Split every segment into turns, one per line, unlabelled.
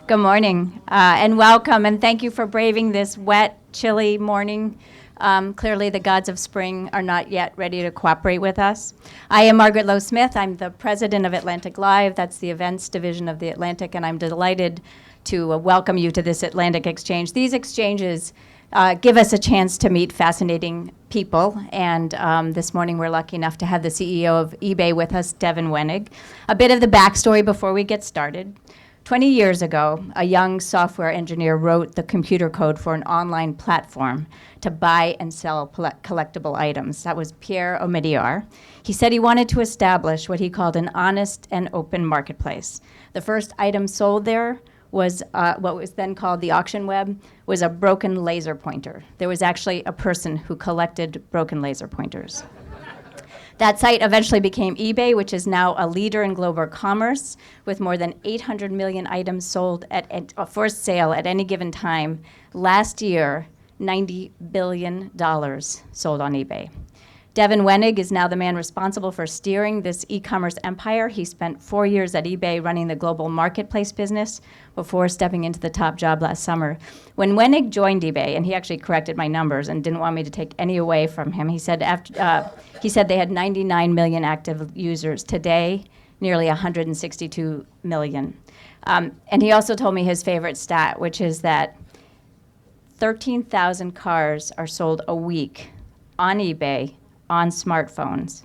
Good morning and welcome, and thank you for braving this wet, chilly morning. Clearly the gods of spring are not yet ready to cooperate with us. I am Margaret Lowe-Smith. I'm the president of Atlantic Live. That's the events division of the Atlantic, and I'm delighted to welcome you to this Atlantic Exchange. These exchanges give us a chance to meet fascinating people, and this morning we're lucky enough to have the CEO of eBay with us, Devin Wenig. A bit of the backstory before we get started. 20 years ago, a young software engineer wrote the computer code for an online platform to buy and sell collectible items. That was Pierre Omidyar. He said he wanted to establish what he called an honest and open marketplace. The first item sold there was what was then called the auction web, was a broken laser pointer. There was actually a person who collected broken laser pointers. That site eventually became eBay, which is now a leader in global commerce with more than 800 million items sold for sale at any given time. Last year, $90 billion sold on eBay. Devin Wenig is now the man responsible for steering this e-commerce empire. He spent 4 years at eBay running the global marketplace business before stepping into the top job last summer. When Wenig joined eBay, and he actually corrected my numbers and didn't want me to take any away from him, he said they had 99 million active users. Today, nearly 162 million. And he also told me his favorite stat, which is that 13,000 cars are sold a week on eBay on smartphones.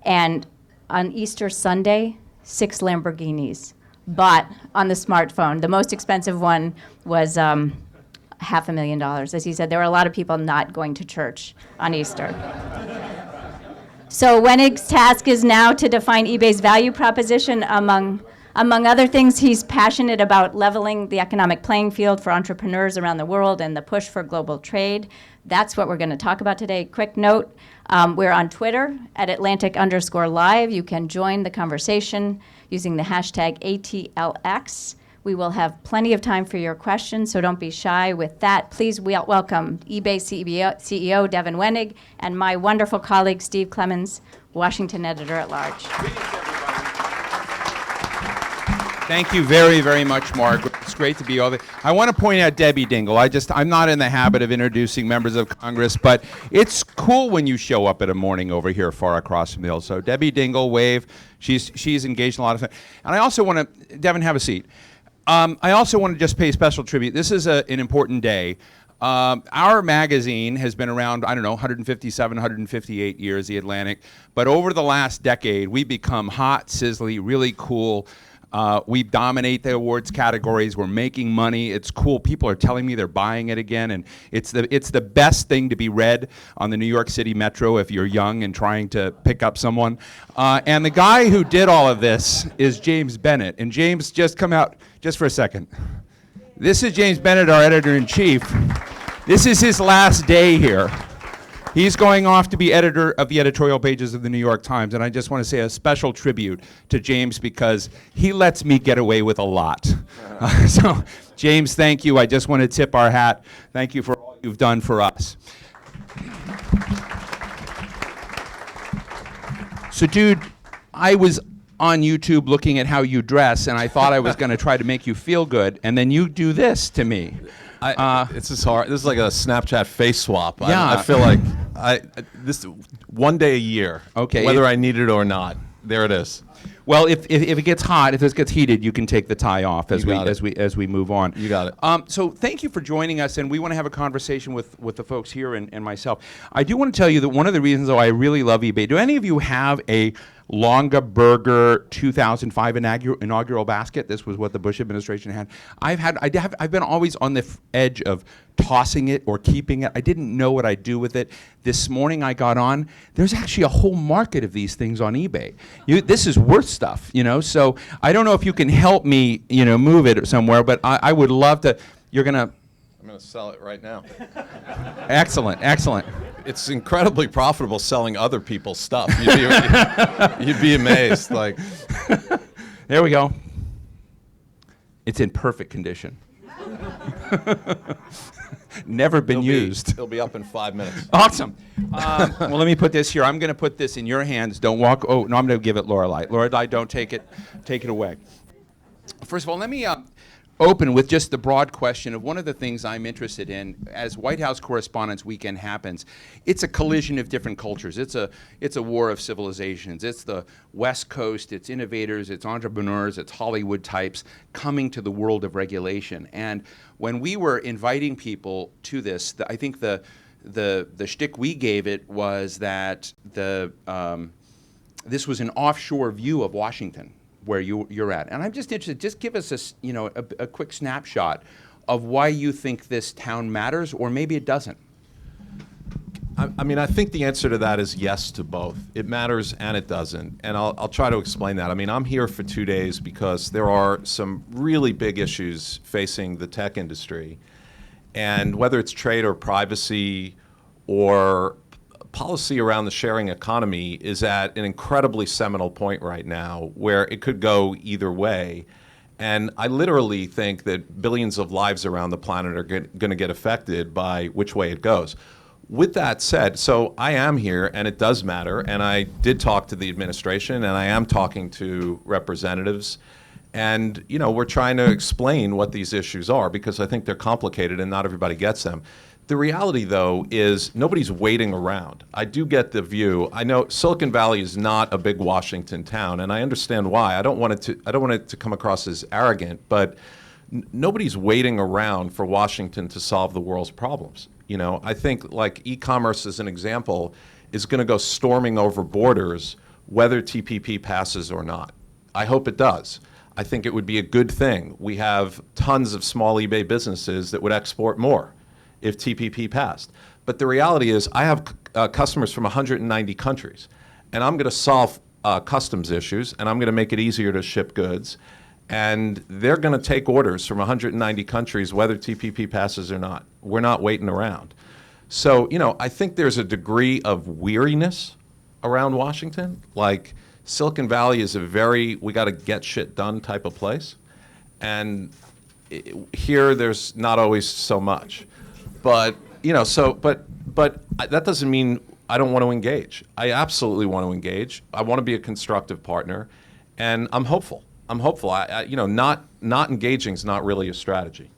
And on Easter Sunday, 6 Lamborghinis bought on the smartphone. The most expensive one was $500,000. As he said, there were a lot of people not going to church on Easter. So Wenig's task is now to define eBay's value proposition. Among other things, he's passionate about leveling the economic playing field for entrepreneurs around the world and the push for global trade. That's what we're going to talk about today. Quick note, we're on Twitter at Atlantic_Live. You can join the conversation using the hashtag ATLX. We will have plenty of time for your questions, so don't be shy. With that, please welcome eBay CEO Devin Wenig and my wonderful colleague Steve Clemons, Washington editor at large.
Thank you very, very much, Mark. It's great to be over. I want to point out Debbie Dingle. I'm not in the habit of introducing members of Congress, but it's cool when you show up at a morning over here far across from the hill. So Debbie Dingle, wave. She's engaged in a lot of things. And I also want to, Devin, have a seat. I also want to just pay special tribute. This is an important day. Our magazine has been around, 157, 158 years, The Atlantic. But over the last decade, we've become hot, sizzly, really cool. We dominate the awards categories. We're making money. It's cool. People are telling me they're buying it again, and it's the best thing to be read on the New York City Metro if you're young and trying to pick up someone. And the guy who did all of this is James Bennett. And James, just come out just for a second. This is James Bennett, our editor-in-chief. This is his last day here. He's going off to be editor of the editorial pages of the New York Times, and I just want to say a special tribute to James because he lets me get away with a lot. So, James, thank you. I just want to tip our hat. Thank you for all you've done for us. So, dude, I was on YouTube looking at how you dress, and I thought I was going to try to make you feel good, and then you do this to me.
It's just hard. This is like a Snapchat face swap.
Yeah.
I feel like this one day a year.
Okay.
Whether I need it or not, there it is.
Well, if it gets hot, if this gets heated, you can take the tie off as we move on.
You got it.
So thank you for joining us, and we want to have a conversation with the folks here and myself. I do want to tell you that one of the reasons though I really love eBay. Do any of you have a Longa Burger 2005 inaugural basket? This was what the Bush administration had. I've been always on the edge of tossing it or keeping it. I didn't know what I'd do with it. This morning I got on. There's actually a whole market of these things on eBay. This is worth stuff, So I don't know if you can help me, move it somewhere, but I would love to. I'm going
to sell it right now.
Excellent.
It's incredibly profitable selling other people's stuff. You'd be amazed. Like,
there we go. It's in perfect condition. Never been used.
It'll be up in 5 minutes.
Awesome. Well, let me put this here. I'm going to put this in your hands. Don't walk. Oh no, I'm going to give it Lorelei. Lorelei, don't take it. Take it away. First of all, let me. open with just the broad question of one of the things I'm interested in as White House Correspondents' Weekend happens. It's a collision of different cultures. It's a war of civilizations. It's the West Coast, it's innovators, it's entrepreneurs, it's Hollywood types coming to the world of regulation. And when we were inviting people to this, I think the shtick we gave it was that this was an offshore view of Washington, where you're at. And I'm just interested, just give us a quick snapshot of why you think this town matters, or maybe it doesn't.
I mean, I think the answer to that is yes to both. It matters and it doesn't. And I'll try to explain that. I mean, I'm here for 2 days because there are some really big issues facing the tech industry. And whether it's trade or privacy or policy around the sharing economy is at an incredibly seminal point right now where it could go either way. And I literally think that billions of lives around the planet are going to get affected by which way it goes. With that said, so I am here and it does matter, and I did talk to the administration and I am talking to representatives, and we're trying to explain what these issues are because I think they're complicated and not everybody gets them. The reality, though, is nobody's waiting around. I do get the view. I know Silicon Valley is not a big Washington town, and I understand why. I don't want it to come across as arrogant, but nobody's waiting around for Washington to solve the world's problems. I think like e-commerce, as an example, is going to go storming over borders whether TPP passes or not. I hope it does. I think it would be a good thing. We have tons of small eBay businesses that would export more if TPP passed. But the reality is I have customers from 190 countries, and I'm going to solve customs issues, and I'm going to make it easier to ship goods, and they're going to take orders from 190 countries whether TPP passes or not. We're not waiting around. So, I think there's a degree of weariness around Washington. Like, Silicon Valley is a very we got to get shit done type of place, and here there's not always so much. But but that doesn't mean I don't want to engage. I absolutely want to engage. I want to be a constructive partner, and I'm hopeful. Not engaging is not really a strategy.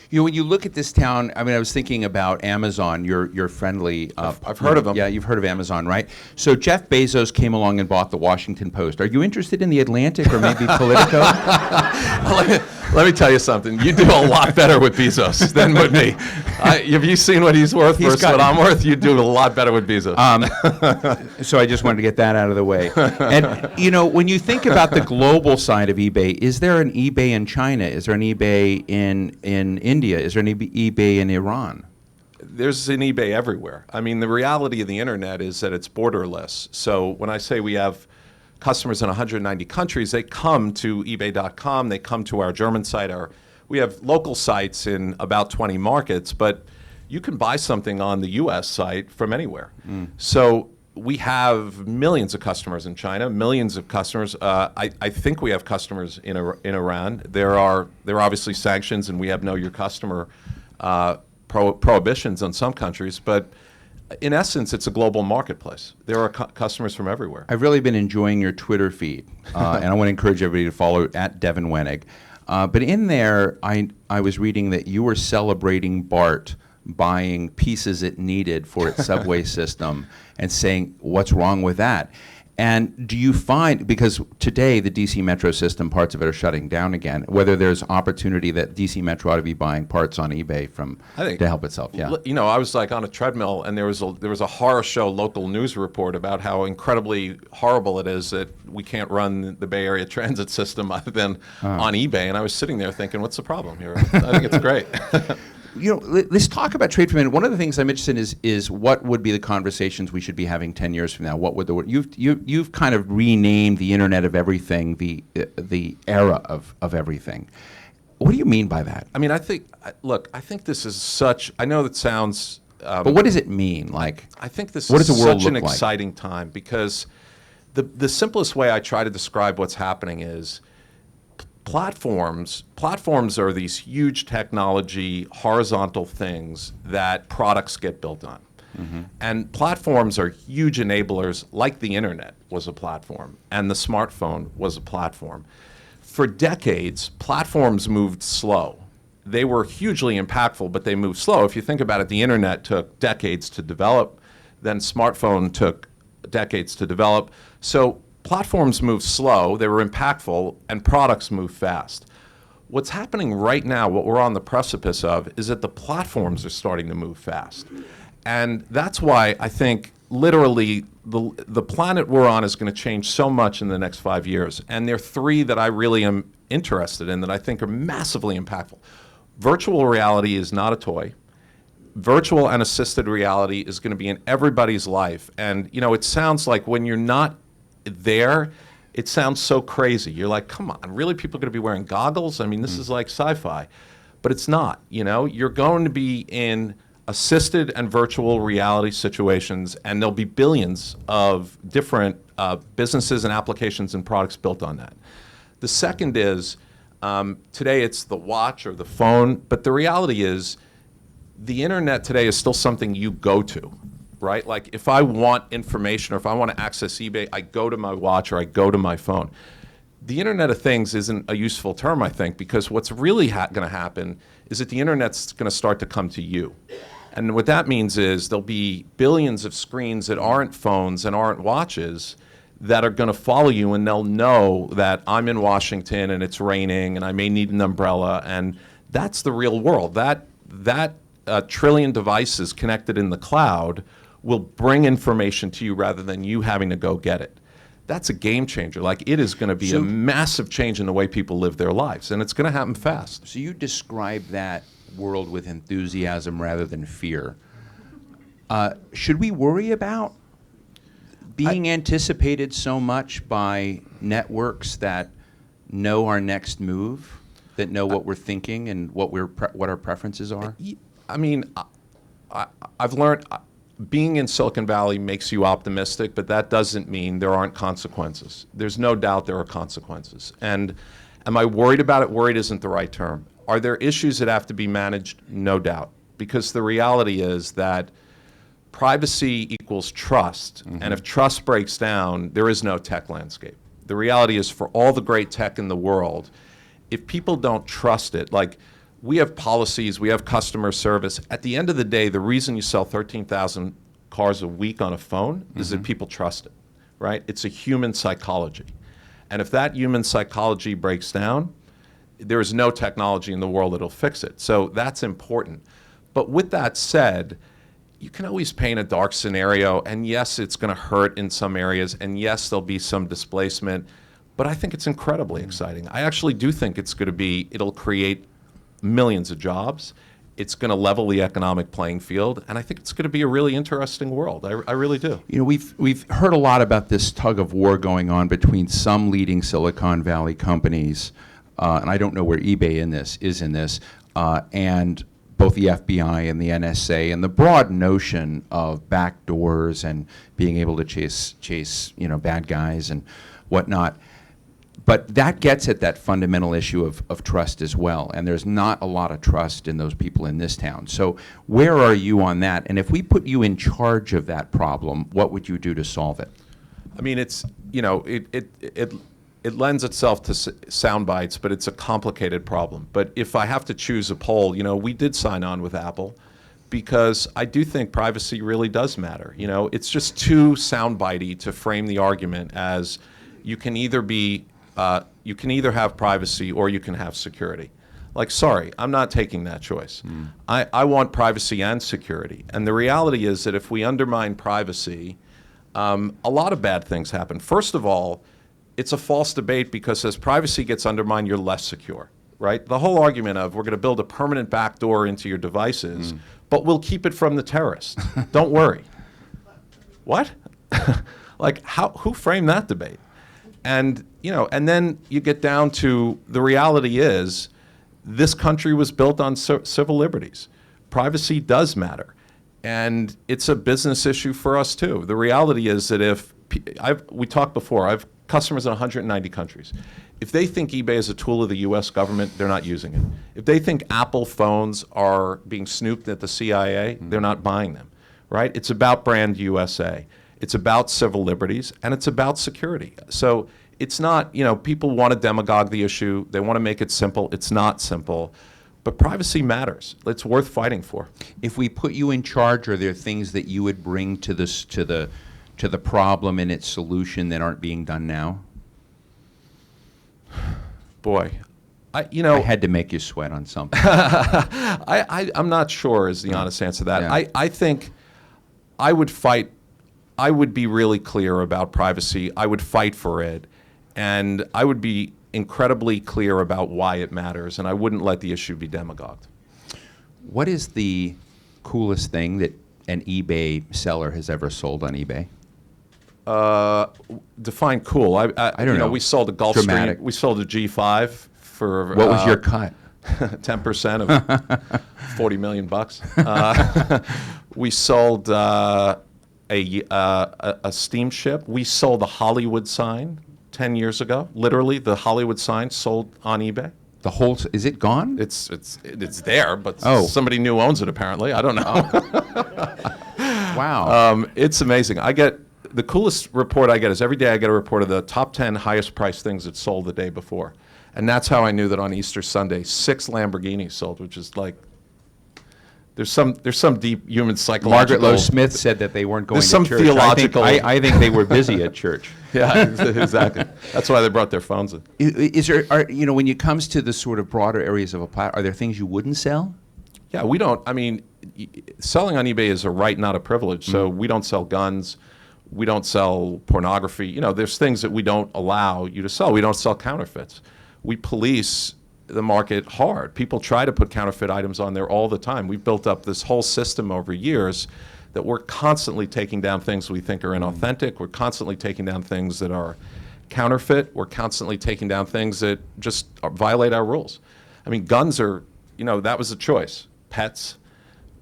When you look at this town, I mean, I was thinking about Amazon, your friendly...
I've heard of them.
Yeah, you've heard of Amazon, right? So Jeff Bezos came along and bought the Washington Post. Are you interested in the Atlantic or maybe Politico?
Let me tell you something. You do a lot better with Bezos than with me. Have you seen what he's worth versus what I'm worth? You do a lot better with Bezos.
So I just wanted to get that out of the way. And, when you think about the global side of eBay, is there an eBay in China? Is there an eBay in India? Is there an eBay in Iran?
There's an eBay everywhere. I mean, the reality of the internet is that it's borderless. So when I say we have customers in 190 countries, they come to ebay.com, they come to our German site. We have local sites in about 20 markets, but you can buy something on the US site from anywhere. So we have millions of customers in China, millions of customers. I think we have customers in Iran. There are obviously sanctions, and we have know your customer prohibitions on some countries, but in essence, it's a global marketplace. There are customers from everywhere.
I've really been enjoying your Twitter feed, and I want to encourage everybody to follow at Devin Wenig. But in there, I was reading that you were celebrating BART buying pieces it needed for its subway system and saying, what's wrong with that? And do you find, because today the DC Metro system, parts of it are shutting down again, whether there's opportunity that DC Metro ought to be buying parts on eBay to help itself? Yeah.
I was like on a treadmill, and there was a horror show local news report about how incredibly horrible it is that we can't run the Bay Area transit system other than on eBay. And I was sitting there thinking, what's the problem here? I think it's great.
Let's talk about trade for a minute. One of the things I'm interested in is what would be the conversations we should be having 10 years from now? What would you've kind of renamed the Internet of Everything, the era of everything. What do you mean by that?
I mean, I think this is such. I know that sounds.
But what does it mean? Like,
I think this
what
is
does the world
such an
look like?
exciting time because the simplest way I try to describe what's happening is. Platforms are these huge technology, horizontal things that products get built on. Mm-hmm. And platforms are huge enablers, like the internet was a platform, and the smartphone was a platform. for decades, platforms moved slow. They were hugely impactful, but they moved slow. If you think about it, the internet took decades to develop, then smartphone took decades to develop. So platforms moved slow, they were impactful, and products moved fast. What's happening right now, what we're on the precipice of, is that the platforms are starting to move fast. And that's why I think literally the planet we're on is going to change so much in the next 5 years. And there are three that I really am interested in that I think are massively impactful. Virtual reality is not a toy. Virtual and assisted reality is going to be in everybody's life. And, you know, it sounds like when you're not there, it sounds so crazy. You're like, come on, really people are going to be wearing goggles? I mean, this is like sci-fi. But it's not, you know? You're going to be in assisted and virtual reality situations, and there'll be billions of different businesses and applications and products built on that. The second is, today it's the watch or the phone, but the reality is the internet today is still something you go to, right? Like if I want information or if I want to access eBay, I go to my watch or I go to my phone. The Internet of Things isn't a useful term, I think, because what's really going to happen is that the internet's going to start to come to you. And what that means is there'll be billions of screens that aren't phones and aren't watches that are going to follow you, and they'll know that I'm in Washington and it's raining and I may need an umbrella, and that's the real world. That trillion devices connected in the cloud will bring information to you rather than you having to go get it. That's a game changer. Like, it is going to be a massive change in the way people live their lives, and it's going to happen fast.
So you describe that world with enthusiasm rather than fear. Should we worry about being anticipated so much by networks that know our next move, that know what we're thinking and what our preferences are?
I mean, I've learned being in Silicon Valley makes you optimistic, but that doesn't mean there aren't consequences. There's no doubt there are consequences. And am I worried about it? Worried isn't the right term. Are there issues that have to be managed? No doubt. Because the reality is that privacy equals trust. Mm-hmm. And if trust breaks down, there is no tech landscape. The reality is, for all the great tech in the world, if people don't trust it, like, we have policies, we have customer service. At the end of the day, the reason you sell 13,000 cars a week on a phone is that people trust it, right? It's a human psychology. And if that human psychology breaks down, there is no technology in the world that'll fix it. So that's important. But with that said, you can always paint a dark scenario, and yes, it's going to hurt in some areas, and yes, there'll be some displacement, but I think it's incredibly exciting. I actually do think it'll create millions of jobs. It's going to level the economic playing field, and I think it's going to be a really interesting world. I really do.
You know, we've heard a lot about this tug of war going on between some leading Silicon Valley companies, and I don't know where eBay is in this, and both the FBI and the NSA, and the broad notion of backdoors and being able to chase bad guys and whatnot. But that gets at that fundamental issue of trust as well, and there's not a lot of trust in those people in this town. So where are you on that? And if we put you in charge of that problem, what would you do to solve it?
I mean, it's, it lends itself to sound bites, but it's a complicated problem. But if I have to choose a poll, we did sign on with Apple because I do think privacy really does matter. It's just too soundbitey to frame the argument as you can either have privacy or you can have security. Like, sorry, I'm not taking that choice. I want privacy and security. And the reality is that if we undermine privacy, a lot of bad things happen. First of all, it's a false debate because as privacy gets undermined, you're less secure, right? The whole argument of we're going to build a permanent backdoor into your devices, but we'll keep it from the terrorists. Don't worry. What? Like, who framed that debate? And, and then you get down to the reality is this country was built on civil liberties. Privacy does matter. And it's a business issue for us, too. The reality is that we talked before, I have customers in 190 countries. If they think eBay is a tool of the U.S. government, they're not using it. If they think Apple phones are being snooped at the CIA, they're not buying them, right? It's about brand USA. It's about civil liberties, and it's about security. So it's not, people want to demagogue the issue. They want to make it simple. It's not simple. But privacy matters. It's worth fighting for.
If we put you in charge, are there things that you would bring to this to the problem and its solution that aren't being done now?
Boy,
I had to make you sweat on something.
I'm not sure is the honest answer to that.
Yeah.
I think I would fight. I would be really clear about privacy. I would fight for it. And I would be incredibly clear about why it matters, and I wouldn't let the issue be demagogued.
What is the coolest thing that an eBay seller has ever sold on eBay?
Define cool. I
don't know.
We sold a Gulfstream.
Dramatic.
We sold a G5 for.
What was your cut?
10% of $40 million. We sold a steamship. We sold a Hollywood sign 10 years ago. Literally, the Hollywood sign sold on eBay.
The whole, is it gone?
It's there, but somebody new owns it apparently. I don't know.
Wow.
It's amazing. The coolest report I get is every day I get a report of the top 10 highest priced things that sold the day before. And that's how I knew that on Easter Sunday, 6 Lamborghinis sold, which is like, there's some deep human psychological.
Margaret Lowe Smith said that they weren't going
There's
to
some
church.
theological.
I think they were busy at church.
Yeah, exactly. That's why they brought their phones in.
Is there, when it comes to the sort of broader areas of a platform, are there things you wouldn't sell?
Yeah, we don't. I mean, selling on eBay is a right, not a privilege. So we don't sell guns. We don't sell pornography. There's things that we don't allow you to sell. We don't sell counterfeits. We police the market hard. People try to put counterfeit items on there all the time. We've built up this whole system over years that we're constantly taking down things we think are inauthentic. We're constantly taking down things that are counterfeit. We're constantly taking down things that just violate our rules. I mean, guns are, that was a choice. Pets,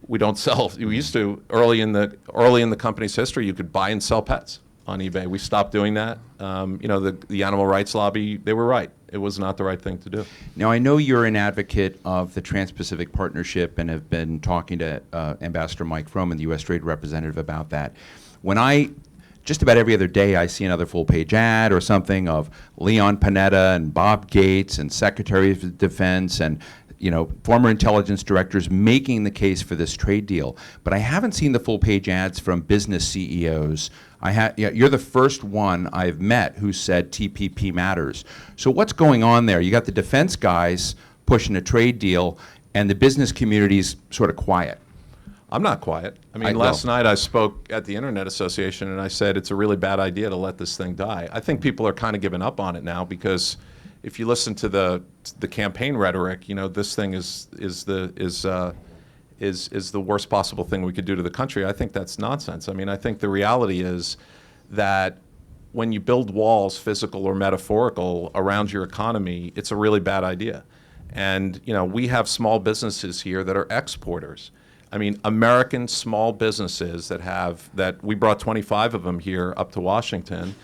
we don't sell. We used to, early in the company's history, you could buy and sell pets on eBay. We stopped doing that. The animal rights lobby, they were right. It was not the right thing to do.
Now, I know you're an advocate of the Trans-Pacific Partnership and have been talking to Ambassador Mike Froman, the U.S. Trade Representative, about that. Just about every other day, I see another full-page ad or something of Leon Panetta and Bob Gates and Secretary of Defense and former intelligence directors making the case for this trade deal. But I haven't seen the full-page ads from business CEOs. You're the first one I've met who said TPP matters. So what's going on there? You got the defense guys pushing a trade deal, and the business community's sort of quiet.
I'm not quiet. I mean, last night I spoke at the Internet Association, and I said it's a really bad idea to let this thing die. I think people are kind of giving up on it now because if you listen to the campaign rhetoric, this thing is the worst possible thing we could do to the country. I think that's nonsense. I mean, I think the reality is that when you build walls, physical or metaphorical, around your economy, it's a really bad idea. And we have small businesses here that are exporters. I mean, American small businesses that we brought 25 of them here up to Washington.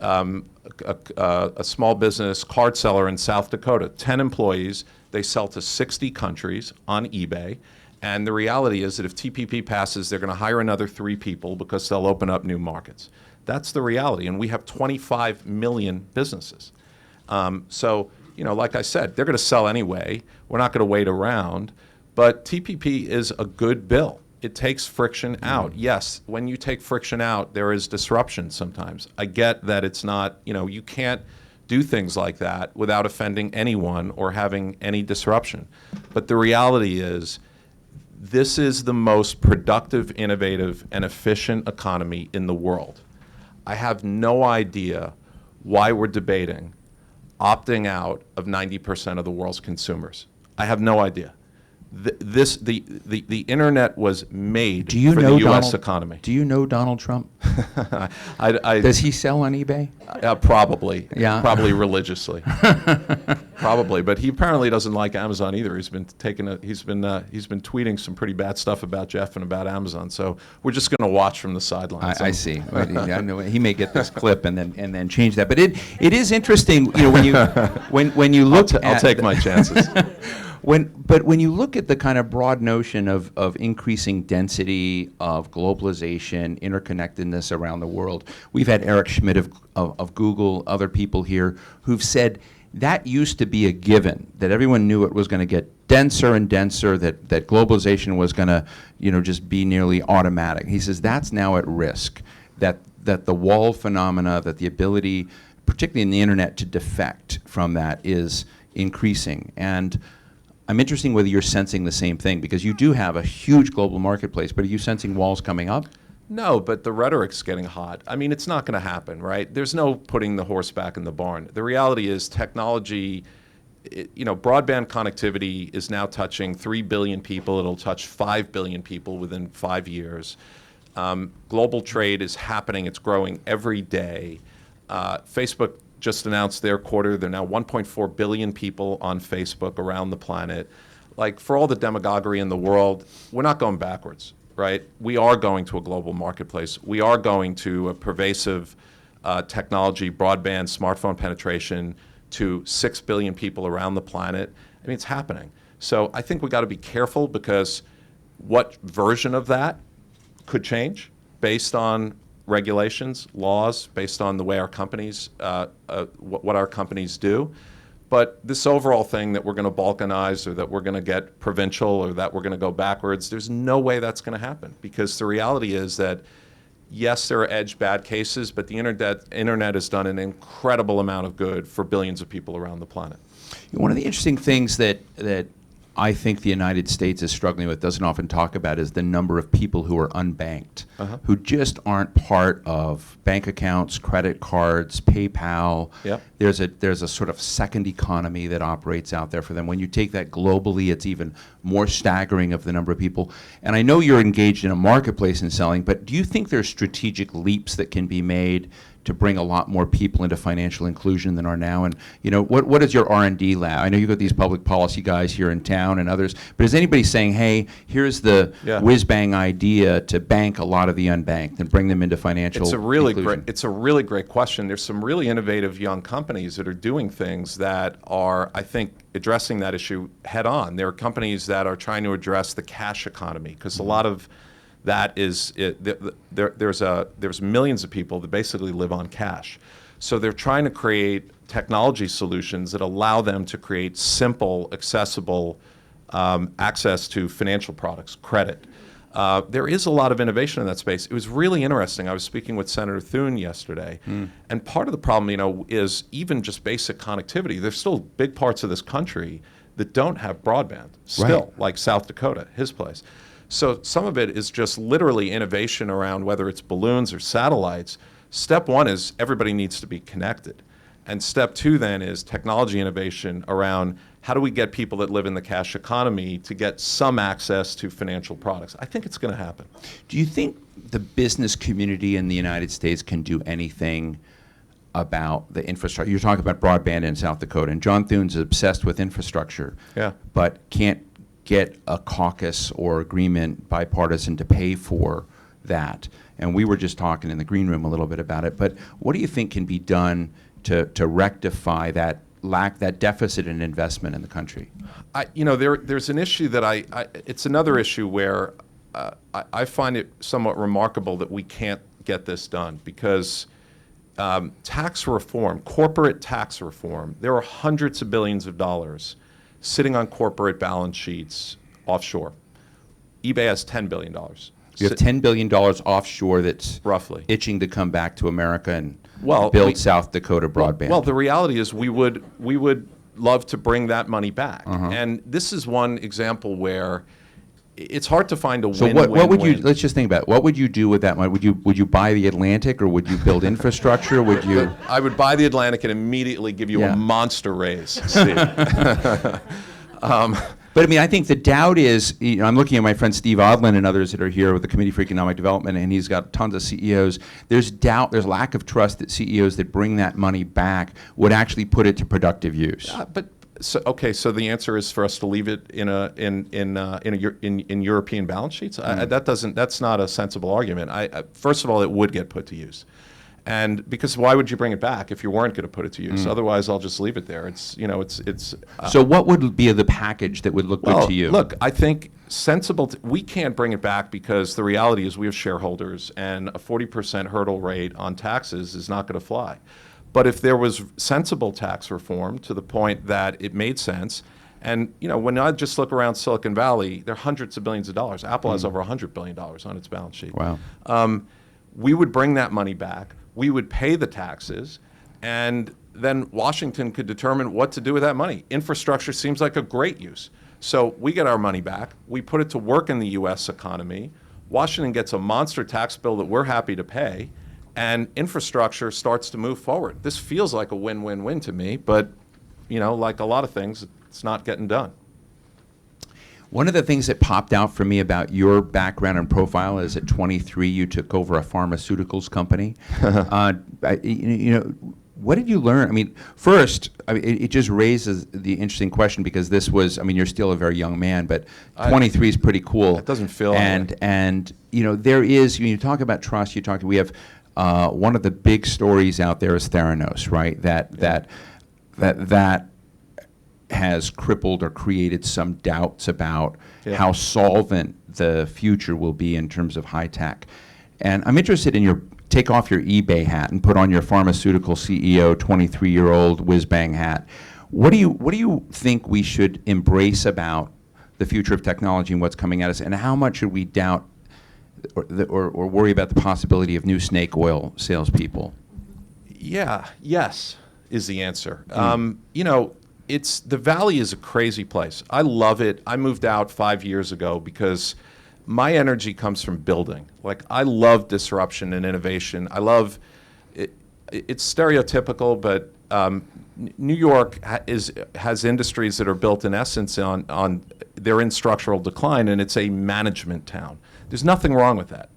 A small business card seller in South Dakota, 10 employees. They sell to 60 countries on eBay. And the reality is that if TPP passes, they're going to hire another 3 people because they'll open up new markets. That's the reality. And we have 25 million businesses. So, like I said, they're going to sell anyway. We're not going to wait around. But TPP is a good bill. It takes friction out. Yes, when you take friction out, there is disruption sometimes. I get that it's not, you can't do things like that without offending anyone or having any disruption. But the reality is, this is the most productive, innovative, and efficient economy in the world. I have no idea why we're debating opting out of 90% of the world's consumers. I have no idea. The internet was made for the U.S. economy.
Do you know Donald Trump?
I
Does he sell on eBay?
Probably.
Yeah.
Probably religiously. Probably, but he apparently doesnn't like Amazon either. He's been tweeting some pretty bad stuff about Jeff and about Amazon. So we're just going to watch from the sidelines.
I see. I know he may get this clip and then change that. But it is interesting, when you look.
I'll take my chances.
But when you look at the kind of broad notion of increasing density, of globalization, interconnectedness around the world, we've had Eric Schmidt of Google, other people here who've said that used to be a given, that everyone knew it was going to get denser and denser, that globalization was going to, just be nearly automatic. He says that's now at risk, that the wall phenomena, that the ability, particularly in the internet, to defect from that is increasing. And I'm interested whether you're sensing the same thing, because you do have a huge global marketplace, but are you sensing walls coming up?
No, but the rhetoric's getting hot. I mean, it's not going to happen, right? There's no putting the horse back in the barn. The reality is technology, broadband connectivity is now touching 3 billion people. It'll touch 5 billion people within 5 years. Global trade is happening. It's growing every day. Facebook just announced their quarter. There are now 1.4 billion people on Facebook around the planet. Like, for all the demagoguery in the world, we're not going backwards. Right? We are going to a global marketplace. We are going to a pervasive technology, broadband, smartphone penetration to 6 billion people around the planet. I mean, it's happening. So I think we got to be careful, because what version of that could change based on regulations, laws, based on the way our companies, what our companies do. But this overall thing that we're going to balkanize, or that we're going to get provincial, or that we're going to go backwards, there's no way that's going to happen. Because the reality is that, yes, there are edge bad cases, but the internet has done an incredible amount of good for billions of people around the planet.
One of the interesting things that I think the United States is struggling with, doesn't often talk about, is the number of people who are unbanked, who just aren't part of bank accounts, credit cards, PayPal.
Yep.
There's a sort of second economy that operates out there for them. When you take that globally, it's even more staggering of the number of people. And I know you're engaged in a marketplace in selling, but do you think there's strategic leaps that can be made to bring a lot more people into financial inclusion than are now? And what is your R&D lab? I know you've got these public policy guys here in town and others, but is anybody saying, hey, here's the whiz-bang idea to bank a lot of the unbanked and bring them into financial inclusion?
It's a really great question. There's some really innovative young companies that are doing things that are, I think, addressing that issue head on. There are companies that are trying to address the cash economy, because a lot of that is, there's millions of people that basically live on cash. So they're trying to create technology solutions that allow them to create simple, accessible access to financial products, credit. There is a lot of innovation in that space. It was really interesting. I was speaking with Senator Thune yesterday, and part of the problem, is even just basic connectivity. There's still big parts of this country that don't have broadband, still, like South Dakota, his place. So some of it is just literally innovation around whether it's balloons or satellites. Step one is everybody needs to be connected. And step two then is technology innovation around how do we get people that live in the cash economy to get some access to financial products. I think it's going to happen.
Do you think the business community in the United States can do anything about the infrastructure? You're talking about broadband in South Dakota, and John Thune's obsessed with infrastructure, but can't get a caucus or agreement bipartisan to pay for that. And we were just talking in the green room a little bit about it, but what do you think can be done to rectify that deficit in investment in the country?
There's an issue that it's another issue where I find it somewhat remarkable that we can't get this done, because tax reform, corporate tax reform, there are hundreds of billions of dollars sitting on corporate balance sheets offshore. eBay has $10 billion.
You have $10 billion offshore that's
roughly
itching to come back to America and build South Dakota broadband.
Well, the reality is we would love to bring that money back. And this is one example where it's hard to find a win-win.
So what would you, let's just think about it. What would you do with that money? Would you buy the Atlantic, or would you build infrastructure? Would you?
I would buy the Atlantic and immediately give you a monster raise, Steve.
But I mean, I think the doubt is, I'm looking at my friend Steve Odland and others that are here with the Committee for Economic Development, and he's got tons of CEOs. There's doubt, there's lack of trust that CEOs that bring that money back would actually put it to productive use.
So the answer is for us to leave it in European balance sheets. That's not a sensible argument. First of all, it would get put to use, And because why would you bring it back if you weren't going to put it to use? Otherwise, I'll just leave it there. It's.
So what would be the package that would look good to you?
Look, I think sensible. We can't bring it back because the reality is we have shareholders, and a 40% hurdle rate on taxes is not going to fly. But if there was sensible tax reform to the point that it made sense, and when I just look around Silicon Valley, there are hundreds of billions of dollars. Apple has over $100 billion on its balance sheet.
Wow.
We would bring that money back. We would pay the taxes, and then Washington could determine what to do with that money. Infrastructure seems like a great use. So we get our money back. We put it to work in the U.S. economy. Washington gets a monster tax bill that we're happy to pay, and infrastructure starts to move forward. This feels like a win-win-win to me, but like a lot of things, it's not getting done.
One of the things that popped out for me about your background and profile is at 23 you took over a pharmaceuticals company. What did you learn? I mean, first, it just raises the interesting question because this was, you're still a very young man, but 23 is pretty cool.
It doesn't feel
and there is, when you talk about trust, we have one of the big stories out there is Theranos, right? That has crippled or created some doubts about how solvent the future will be in terms of high tech. And I'm interested in take off your eBay hat and put on your pharmaceutical CEO, 23-year-old whiz-bang hat. What do you think we should embrace about the future of technology and what's coming at us, and how much should we doubt or worry about the possibility of new snake oil salespeople?
Yes is the answer. The Valley is a crazy place. I love it. I moved out 5 years ago because my energy comes from building. Like, I love disruption and innovation. I love it. It's stereotypical, but New York has industries that are built in essence on they're in structural decline, and it's a management town. There's nothing wrong with that.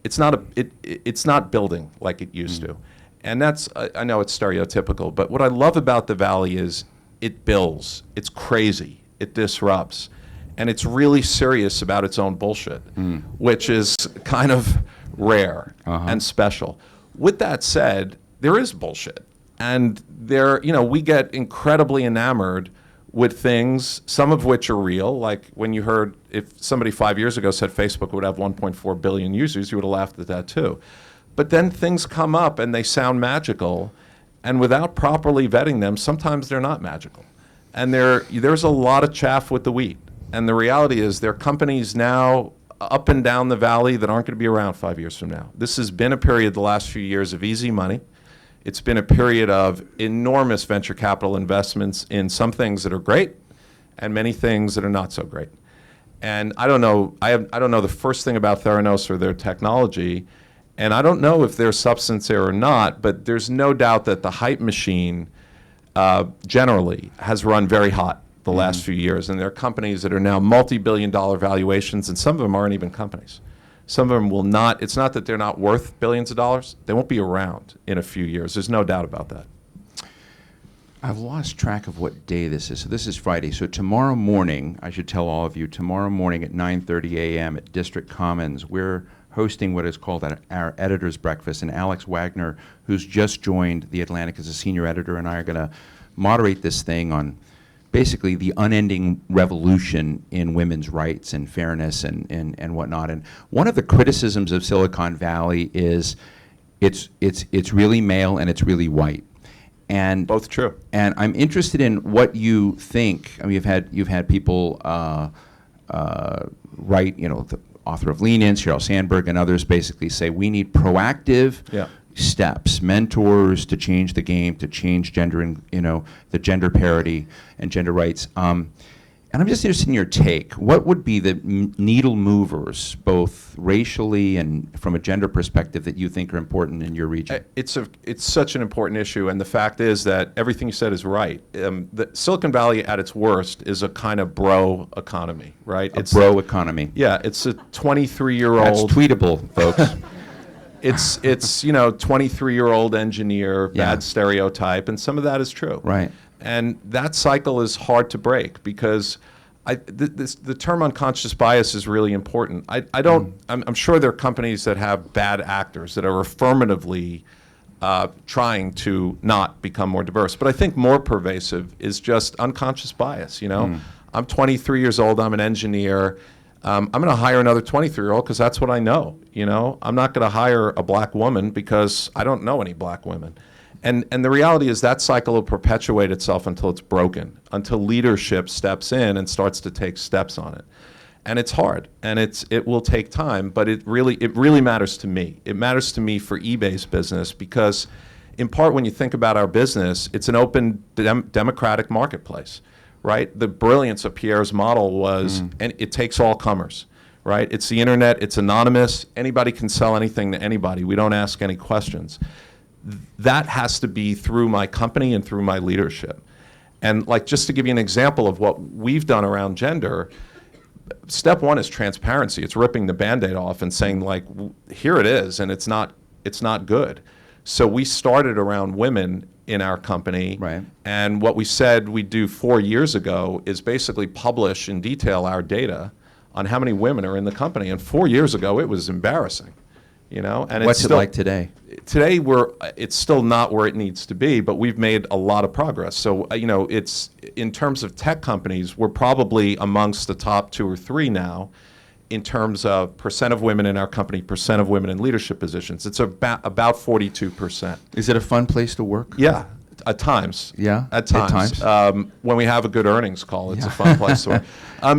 It's not building like it used to. And I know it's stereotypical, but what I love about the Valley is it builds. It's crazy. It disrupts. And it's really serious about its own bullshit, which is kind of rare and special. With that said, there is bullshit. And we get incredibly enamored with things, some of which are real. Like when you heard, if somebody 5 years ago said Facebook would have 1.4 billion users, you would have laughed at that too. But then things come up and they sound magical, and without properly vetting them, sometimes they're not magical. And there's a lot of chaff with the wheat. And the reality is there are companies now up and down the Valley that aren't going to be around 5 years from now. This has been a period the last few years of easy money. It's been a period of enormous venture capital investments in some things that are great and many things that are not so great. And I don't know the first thing about Theranos or their technology, and I don't know if there's substance there or not, but there's no doubt that the hype machine generally has run very hot the last few years. And there are companies that are now multi-billion-dollar valuations, and some of them aren't even companies. Some of them will not. It's not that they're not worth billions of dollars. They won't be around in a few years. There's no doubt about that.
I've lost track of what day this is. So this is Friday. So tomorrow morning, I should tell all of you, tomorrow morning at 9:30 a.m. at District Commons, we're hosting what is called our editor's breakfast. And Alex Wagner, who's just joined The Atlantic as a senior editor, and I are going to moderate this thing on basically the unending revolution in women's rights and fairness and whatnot. And one of the criticisms of Silicon Valley is it's really male and it's really white. And
both true.
And I'm interested in what you think. I mean, you've had people write, the author of Lean In, Sheryl Sandberg, and others basically say we need proactive steps, mentors to change the game, to change gender and the gender parity and gender rights. And I'm just interested in your take. What would be the needle movers, both racially and from a gender perspective, that you think are important in your region?
It's such an important issue, and the fact is that everything you said is right. The Silicon Valley at its worst is a kind of bro economy, right?
It's bro economy.
Yeah, it's a 23-year-old.
That's tweetable, folks.
It's 23-year-old engineer, bad stereotype, and some of that is true.
Right.
And that cycle is hard to break because the term unconscious bias is really important. I'm sure there are companies that have bad actors that are affirmatively trying to not become more diverse. But I think more pervasive is just unconscious bias. I'm 23 years old. I'm an engineer. I'm going to hire another 23-year-old because that's what I know. I'm not going to hire a black woman because I don't know any black women. And the reality is that cycle will perpetuate itself until it's broken, until leadership steps in and starts to take steps on it. And it's hard, and it will take time, but it really matters to me. It matters to me for eBay's business because, in part, when you think about our business, it's an open democratic marketplace, right? The brilliance of Pierre's model was, and it takes all comers, right? It's the internet, it's anonymous, anybody can sell anything to anybody. We don't ask any questions. That has to be through my company and through my leadership. And just to give you an example of what we've done around gender, step one is transparency. It's ripping the Band-Aid off and saying here it is, and it's not good. So we started around women in our company,
right.
And what we said we'd do 4 years ago is basically publish in detail our data on how many women are in the company. And 4 years ago, it was embarrassing. And
what's it like today?
Today, it's still not where it needs to be, but we've made a lot of progress. So, it's in terms of tech companies, we're probably amongst the top 2 or 3 now in terms of percent of women in our company, percent of women in leadership positions. It's about 42%.
Is it a fun place to work?
Yeah, at times.
Yeah,
at times. When we have a good earnings call, it's a fun place to work.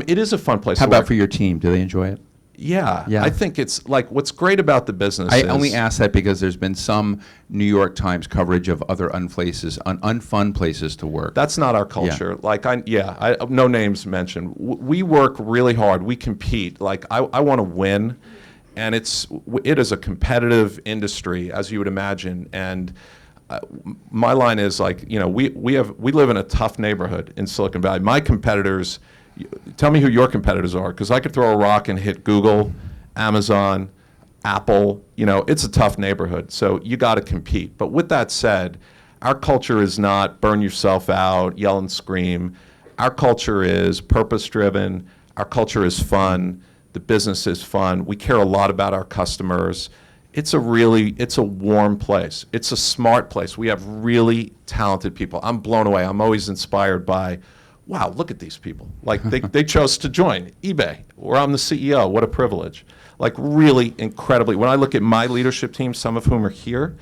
It is a fun place to work.
How about for your team? Do they enjoy it?
Yeah, I think it's what's great about the business
I
is...
only ask that because there's been some New York Times coverage of other unfun places to work.
That's not our culture. No names mentioned. We work really hard. We compete. I want to win, and it is a competitive industry, as you would imagine. And my line is we live in a tough neighborhood in Silicon Valley. My competitors... Tell me who your competitors are, because I could throw a rock and hit Google, Amazon, Apple. It's a tough neighborhood, so you got to compete. But with that said, our culture is not burn yourself out, yell and scream. Our culture is purpose-driven. Our culture is fun. The business is fun. We care a lot about our customers. It's a warm place. It's a smart place. We have really talented people. I'm blown away. I'm always inspired by, wow, look at these people. They chose to join eBay, where I'm the CEO. What a privilege. Really incredibly. When I look at my leadership team, some of whom are here,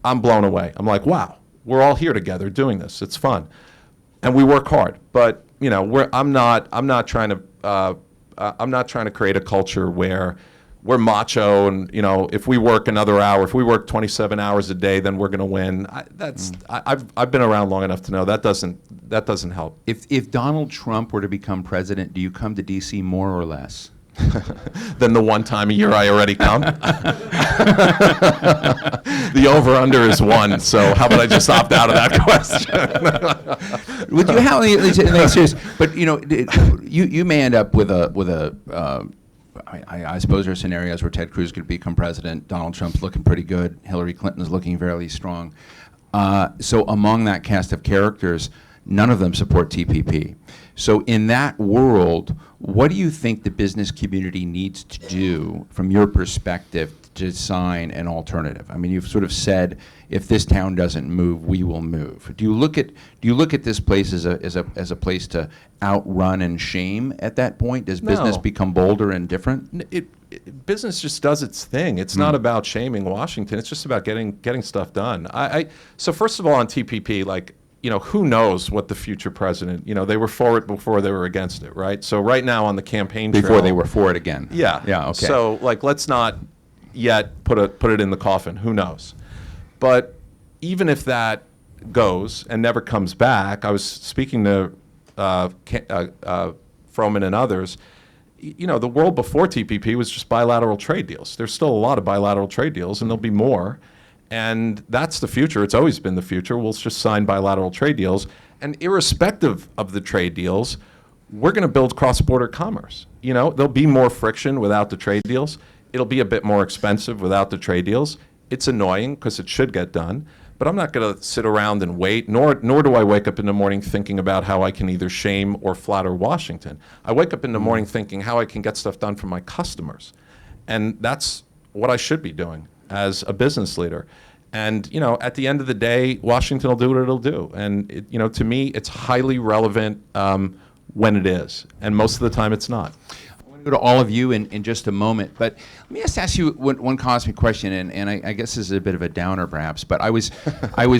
I'm blown away. I'm like, wow, we're all here together doing this. It's fun. And we work hard. But, I'm not trying to create a culture where we're macho and, if we work another hour, if we work 27 hours a day, then we're going to win. I've been around long enough to know that doesn't help.
If Donald Trump were to become president, do you come to D.C. more or less?
Than the one time a year I already come? The over-under is 1, so how about I just opt out of that question?
Would you have, serious, but you may end up with a I suppose there are scenarios where Ted Cruz could become president, Donald Trump's looking pretty good, Hillary Clinton's looking fairly strong. So among that cast of characters, none of them support TPP. So in that world, what do you think the business community needs to do, from your perspective, to design an alternative? I mean, you've sort of said, if this town doesn't move, we will move. Do you look at this place as a place to outrun and shame at that point? Does business become bolder and different?
Business just does its thing. It's not about shaming Washington. It's just about getting stuff done. So first of all, on TPP, who knows what the future president, they were for it before they were against it, right? So right now on the campaign trail.
Before they were for it again.
Yeah.
Yeah, okay.
So let's not yet put it in the coffin. Who knows? But even if that goes and never comes back, I was speaking to Froman and others, the world before TPP was just bilateral trade deals. There's still a lot of bilateral trade deals, and there'll be more. And that's the future. It's always been the future. We'll just sign bilateral trade deals. And irrespective of the trade deals, we're going to build cross-border commerce. There'll be more friction without the trade deals. It'll be a bit more expensive without the trade deals. It's annoying because it should get done. But I'm not going to sit around and wait, nor do I wake up in the morning thinking about how I can either shame or flatter Washington. I wake up in the morning thinking how I can get stuff done for my customers. And that's what I should be doing as a business leader. And, at the end of the day, Washington will do what it'll do. And, to me, it's highly relevant when it is. And most of the time, it's not.
I want to go to all of you in just a moment. But let me just ask you one cosmic question. And I guess this is a bit of a downer, perhaps. But I was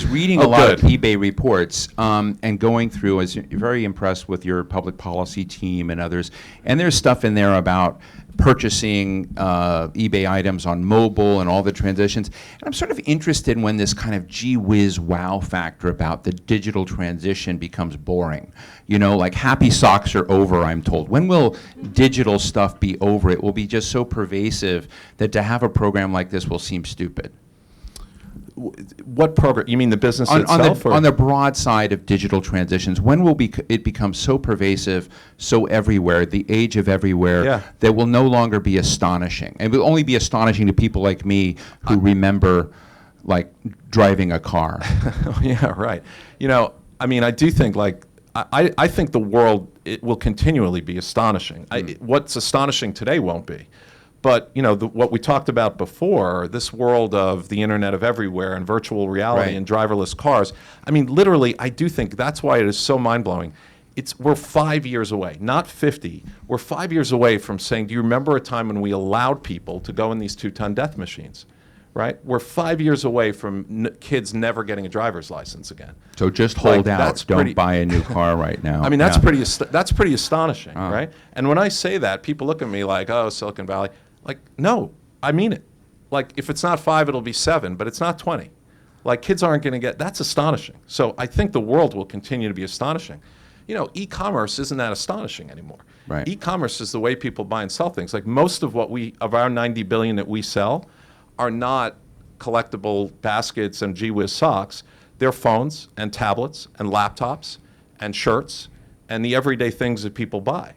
reading a lot of eBay reports and going through. I was very impressed with your public policy team and others. And there's stuff in there about purchasing eBay items on mobile and all the transitions. And I'm sort of interested in when this kind of gee whiz wow factor about the digital transition becomes boring. Like happy socks are over, I'm told. When will digital stuff be over? It will be just so pervasive that to have a program like this will seem stupid.
What program? You mean the business itself?
On the broad side of digital transitions, when will it become so pervasive, so everywhere, the age of everywhere, that will no longer be astonishing? And it will only be astonishing to people like me who remember, like, driving a car.
Yeah, right. I do think, I think the world, it will continually be astonishing. What's astonishing today won't be. But, what we talked about before, this world of the Internet of Everywhere and virtual reality and driverless cars, literally, I do think that's why it is so mind-blowing. We're 5 years away, not 50. We're 5 years away from saying, do you remember a time when we allowed people to go in these 2-ton death machines? Right? We're 5 years away from kids never getting a driver's license again.
So just hold out. Don't buy a new car right now.
That's pretty astonishing, right? And when I say that, people look at me like, oh, Silicon Valley. No, I mean it. If it's not 5, it'll be 7, but it's not 20. Kids aren't going to get, that's astonishing. So I think the world will continue to be astonishing. E-commerce isn't that astonishing anymore.
Right.
E-commerce is the way people buy and sell things. Most of of our 90 billion that we sell are not collectible baskets and gee whiz socks. They're phones and tablets and laptops and shirts and the everyday things that people buy.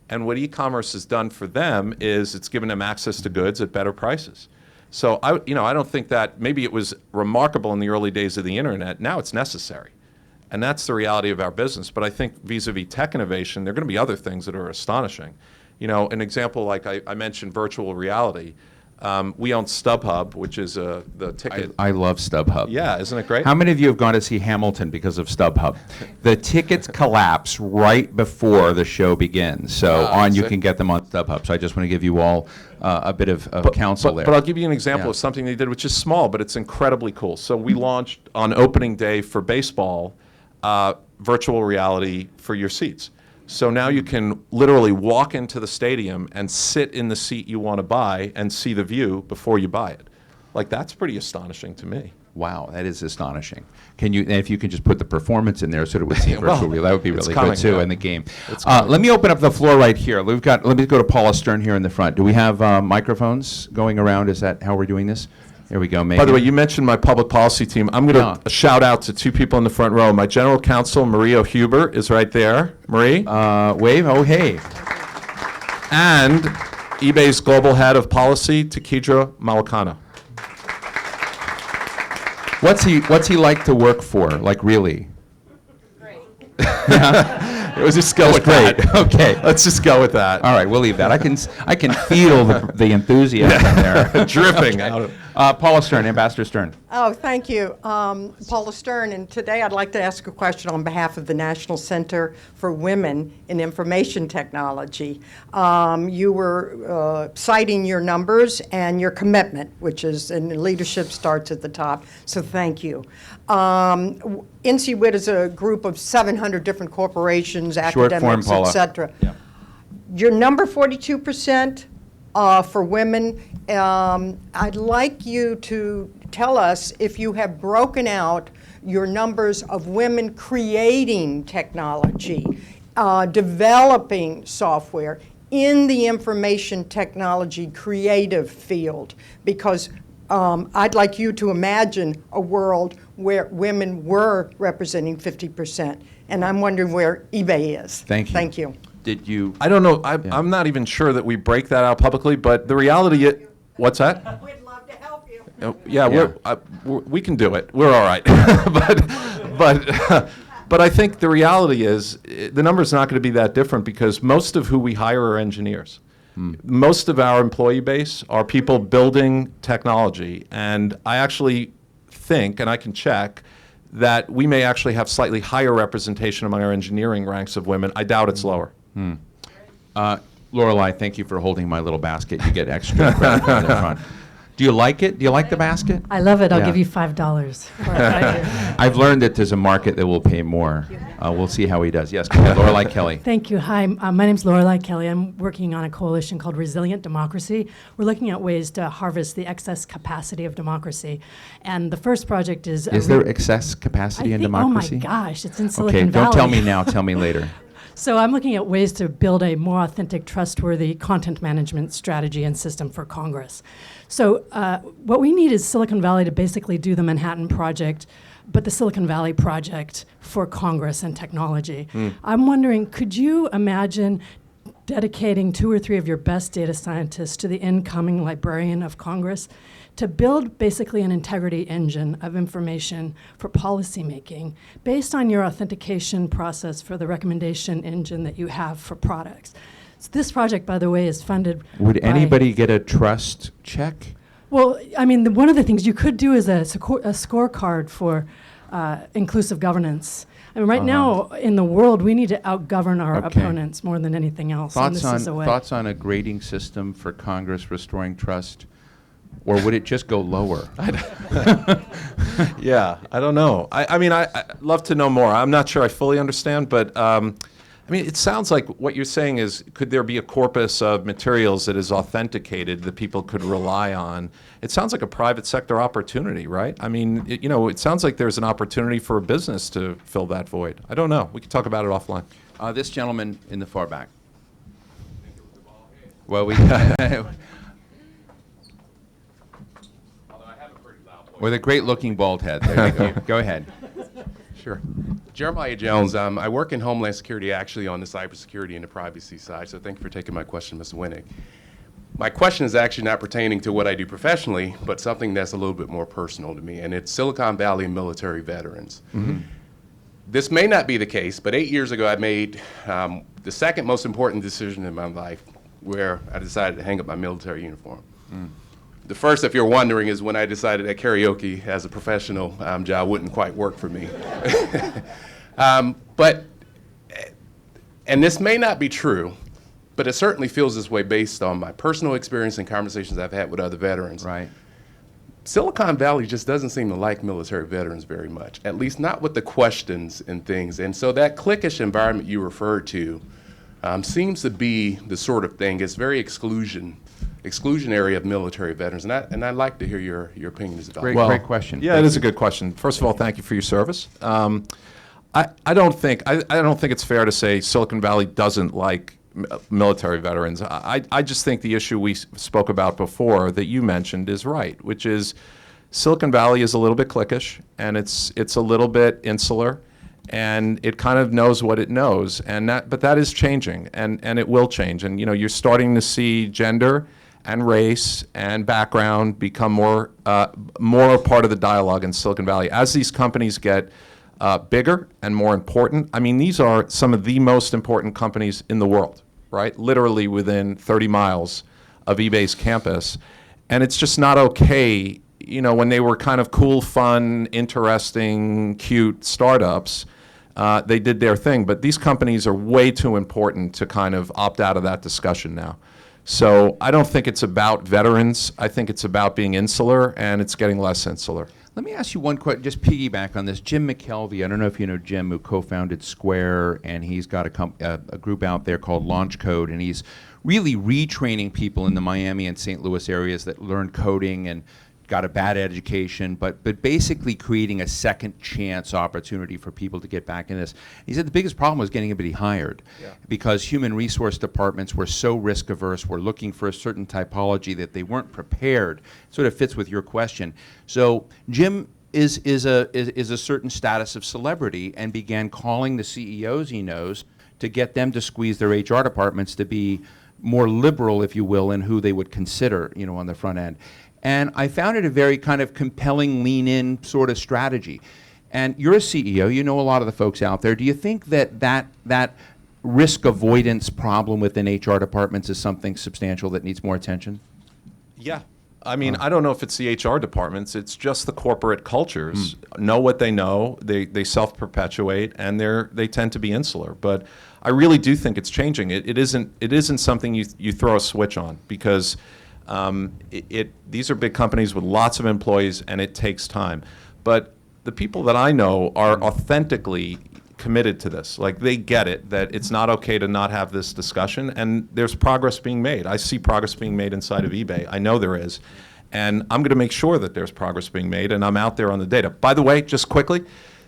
And what e-commerce has done for them is it's given them access to goods at better prices. So I don't think that maybe it was remarkable in the early days of the internet. Now it's necessary. And that's the reality of our business. But I think vis-a-vis tech innovation, there are going to be other things that are astonishing. An example, like I mentioned virtual reality. We own StubHub, which is the ticket.
I love StubHub.
Yeah, isn't it great?
How many of you have gone to see Hamilton because of StubHub? The tickets collapse right before the show begins. So you can get them on StubHub. So I just want to give you all a bit of counsel there.
But I'll give you an example of something they did, which is small, but it's incredibly cool. So we launched on opening day for baseball virtual reality for your seats. So now you can literally walk into the stadium and sit in the seat you want to buy and see the view before you buy it. That's pretty astonishing to me.
Wow, that is astonishing. If you could just put the performance in there so it would seem virtual, that would be really good too in the game. Let me open up the floor right here. Let me go to Paula Stern here in the front. Do we have microphones going around? Is that how we're doing this? Here we go, Megan.
By the way, you mentioned my public policy team. I'm going to shout out to 2 people in the front row. My general counsel, Maria Huber, is right there. Marie?
Wave. Oh, hey.
And eBay's global head of policy, Takidra Malakano.
What's he like to work for? Really?
Great.
Let's just go with that.
Okay.
Let's just go with that.
All right, we'll leave that. I can feel the enthusiasm there.
Dripping out of.
Paula Stern, Ambassador Stern.
Oh, thank you. Paula Stern, and today I'd like to ask a question on behalf of the National Center for Women in Information Technology. You were citing your numbers and your commitment, which is, and leadership starts at the top, so thank you. NCWIT is a group of 700 different corporations, academics, et cetera.
Yeah.
Your number 42% for women, I'd like you to tell us if you have broken out your numbers of women creating technology, developing software in the information technology creative field, because I'd like you to imagine a world where women were representing 50%, and I'm wondering where eBay is.
Thank you.
Thank you.
Did you?
I don't know. I'm not even sure that we break that out publicly, but the reality is, what's that?
We'd love to help you.
Yeah, we can do it. We're all right. But I think the reality is the number's not going to be that different because most of who we hire are engineers. Most of our employee base are people building technology. And I actually think, and I can check, that we may actually have slightly higher representation among our engineering ranks of women. I doubt it's lower.
Lorelei, thank you for holding my little basket. You get extra credit for the front. Do you like it? Do you like the basket?
I love it. I'll
Yeah.
give you $5 for it. Thank you.
I've learned that there's a market that will pay more. We'll see how he does. Yes, go ahead. Lorelei Kelly.
Thank you. Hi, my name's Lorelei Kelly. I'm working on a coalition called Resilient Democracy. We're looking at ways to harvest the excess capacity of democracy. And the first project is...
Is there excess capacity in democracy?
Oh my gosh, it's in Silicon
Okay,
Valley.
don't tell me now. Tell me later.
So I'm looking at ways to build a more authentic, trustworthy content management strategy and system for Congress. So what we need is Silicon Valley to basically do the Manhattan Project, but the Silicon Valley Project for Congress and technology. I'm wondering, could you imagine dedicating 2 or 3 of your best data scientists to the incoming librarian of Congress to build basically an integrity engine of information for policymaking based on your authentication process for the recommendation engine that you have for products? So this project, by the way, is funded
Would
by-
anybody get a trust check?
Well, I mean, one of the things you could do is a scorecard for inclusive governance. I mean, right now in the world, we need to outgovern our
Okay.
opponents more than anything else. And this is a way.
Thoughts on a grading system for Congress restoring trust? Or would it just go lower?
Yeah, I don't know. I mean, I'd love to know more. I'm not sure I fully understand, but I mean, it sounds like what you're saying is, could there be a corpus of materials that is authenticated that people could rely on? It sounds like a private sector opportunity, right? I mean, it sounds like there's an opportunity for a business to fill that void. I don't know. We can talk about it offline.
This gentleman in the far back. Well, with a great-looking bald head. There you go. Go ahead.
Sure. Jeremiah Jones. I work in Homeland Security, actually on the cybersecurity and the privacy side, so thank you for taking my question, Mr. Wenig. My question is actually not pertaining to what I do professionally, but something that's a little bit more personal to me, and it's Silicon Valley military veterans. This may not be the case, but 8 years ago I made the second most important decision in my life where I decided to hang up my military uniform. The first, if you're wondering, is when I decided that karaoke as a professional job wouldn't quite work for me. And this may not be true, but it certainly feels this way based on my personal experience and conversations I've had with other veterans.
Right.
Silicon Valley just doesn't seem to like military veterans very much, at least not with the questions and things. And so that cliquish environment you referred to seems to be the sort of thing, it's very exclusionary of military veterans. And I'd like to hear your opinions about
Great,
that.
great question.
Yeah, it is a good question. First of all, thank you for your service. I don't think it's fair to say Silicon Valley doesn't like military veterans. I just think the issue we spoke about before that you mentioned is right, which is Silicon Valley is a little bit cliquish and it's a little bit insular, and it kind of knows what it knows, but that is changing, and it will change. And you're starting to see gender and race and background become more a part of the dialogue in Silicon Valley as these companies get bigger and more important. I mean, these are some of the most important companies in the world, right? Literally within 30 miles of eBay's campus. And it's just not okay, when they were kind of cool, fun, interesting, cute startups, they did their thing. But these companies are way too important to kind of opt out of that discussion now. So I don't think it's about veterans. I think it's about being insular, and it's getting less insular.
Let me ask you one question, just piggyback on this. Jim McKelvey, I don't know if you know Jim, who co-founded Square, and he's got a group out there called Launch Code, and he's really retraining people in the Miami and St. Louis areas that learned coding and got a bad education, but basically creating a second chance opportunity for people to get back in this. He said the biggest problem was getting anybody hired, because human resource departments were so risk averse, were looking for a certain typology that they weren't prepared. Sort of fits with your question. So Jim is a certain status of celebrity and began calling the CEOs he knows to get them to squeeze their HR departments to be more liberal, if you will, in who they would consider, on the front end. And I found it a very kind of compelling lean-in sort of strategy. And you're a CEO, you know a lot of the folks out there. Do you think that risk avoidance problem within HR departments is something substantial that needs more attention?
Yeah. I mean, I don't know if it's the HR departments. It's just the corporate cultures know what they know. They self-perpetuate, and they tend to be insular. But I really do think it's changing. It isn't something you throw a switch on, because these are big companies with lots of employees, and it takes time. But the people that I know are authentically committed to this. Like, they get it, that it's not okay to not have this discussion, and there's progress being made. I see progress being made inside of eBay. I know there is. And I'm going to make sure that there's progress being made, and I'm out there on the data. By the way, just quickly,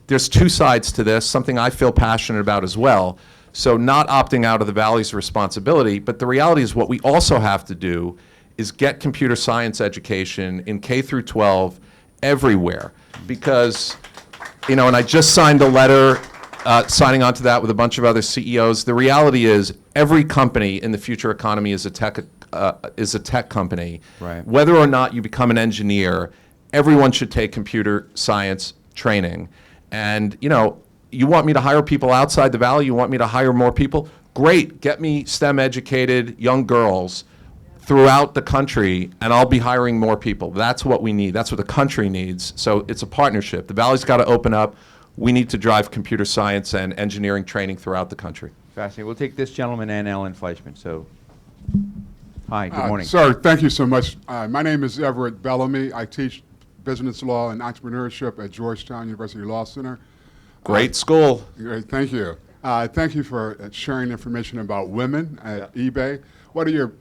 there's two sides to this, something I feel passionate about as well. So not opting out of the Valley's responsibility, but the reality is what we also have to do is get computer science education in K through 12 everywhere. Because, and I just signed a letter signing on to that with a bunch of other CEOs. The reality is every company in the future economy is a tech company.
Right.
Whether or not you become an engineer, everyone should take computer science training. And you want me to hire people outside the Valley? You want me to hire more people? Great, get me STEM educated young girls throughout the country, and I'll be hiring more people. That's what we need. That's what the country needs. So it's a partnership. The Valley's got to open up. We need to drive computer science and engineering training throughout the country.
Fascinating. We'll take this gentleman and Alan Fleischman. So, hi, good morning.
Sir, thank you so much. My name is Everett Bellamy. I teach business law and entrepreneurship at Georgetown University Law Center.
Great school.
Great, thank you. Thank you for sharing information about women at eBay. What are your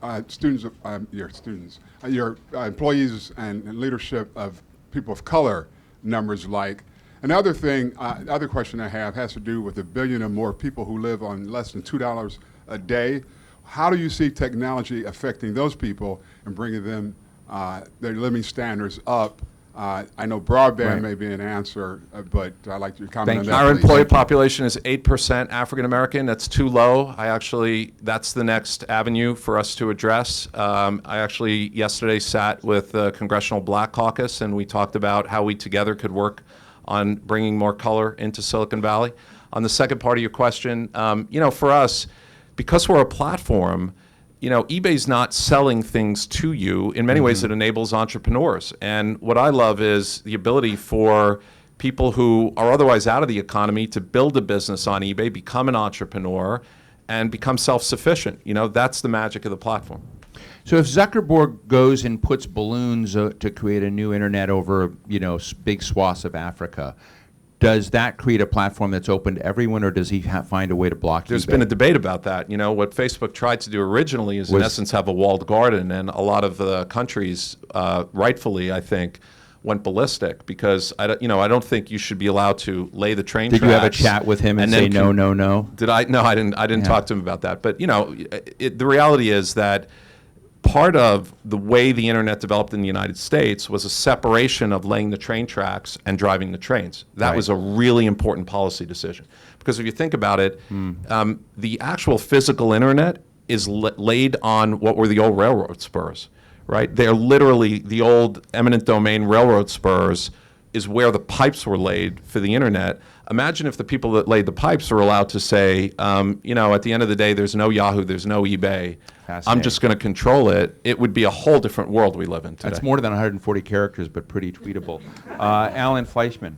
your employees and leadership of people of color numbers like? Another thing, other question I have has to do with the billion or more people who live on less than $2 a day. How do you see technology affecting those people and bringing them their living standards up? I know broadband may be an answer, but I'd like your comment on that.
Our
please.
employee population is 8% African American. That's too low. That's the next avenue for us to address. I actually yesterday sat with the Congressional Black Caucus, and we talked about how we together could work on bringing more color into Silicon Valley. On the second part of your question, for us, because we're a platform, eBay's not selling things to you. In many ways, it enables entrepreneurs. And what I love is the ability for people who are otherwise out of the economy to build a business on eBay, become an entrepreneur, and become self-sufficient. That's the magic of the platform.
So if Zuckerberg goes and puts balloons to create a new internet over, big swaths of Africa, does that create a platform that's open to everyone, or does he find a way to block
There's
eBay?
been a debate about that. What Facebook tried to do originally is, in essence, have a walled garden, and a lot of the countries, rightfully, I think, went ballistic because I don't think you should be allowed to lay the train tracks.
Did you have a chat with him and say no, no, no?
Did I? No, I didn't talk to him about that. But the reality is that part of the way the internet developed in the United States was a separation of laying the train tracks and driving the trains. That was a really important policy decision. Because if you think about it, the actual physical internet is laid on what were the old railroad spurs, right? They're literally the old eminent domain railroad spurs is where the pipes were laid for the internet. Imagine if the people that laid the pipes were allowed to say, at the end of the day, there's no Yahoo, there's no eBay. I'm just going to control it. It would be a whole different world we live in today.
That's more than 140 characters, but pretty tweetable. Alan Fleischman.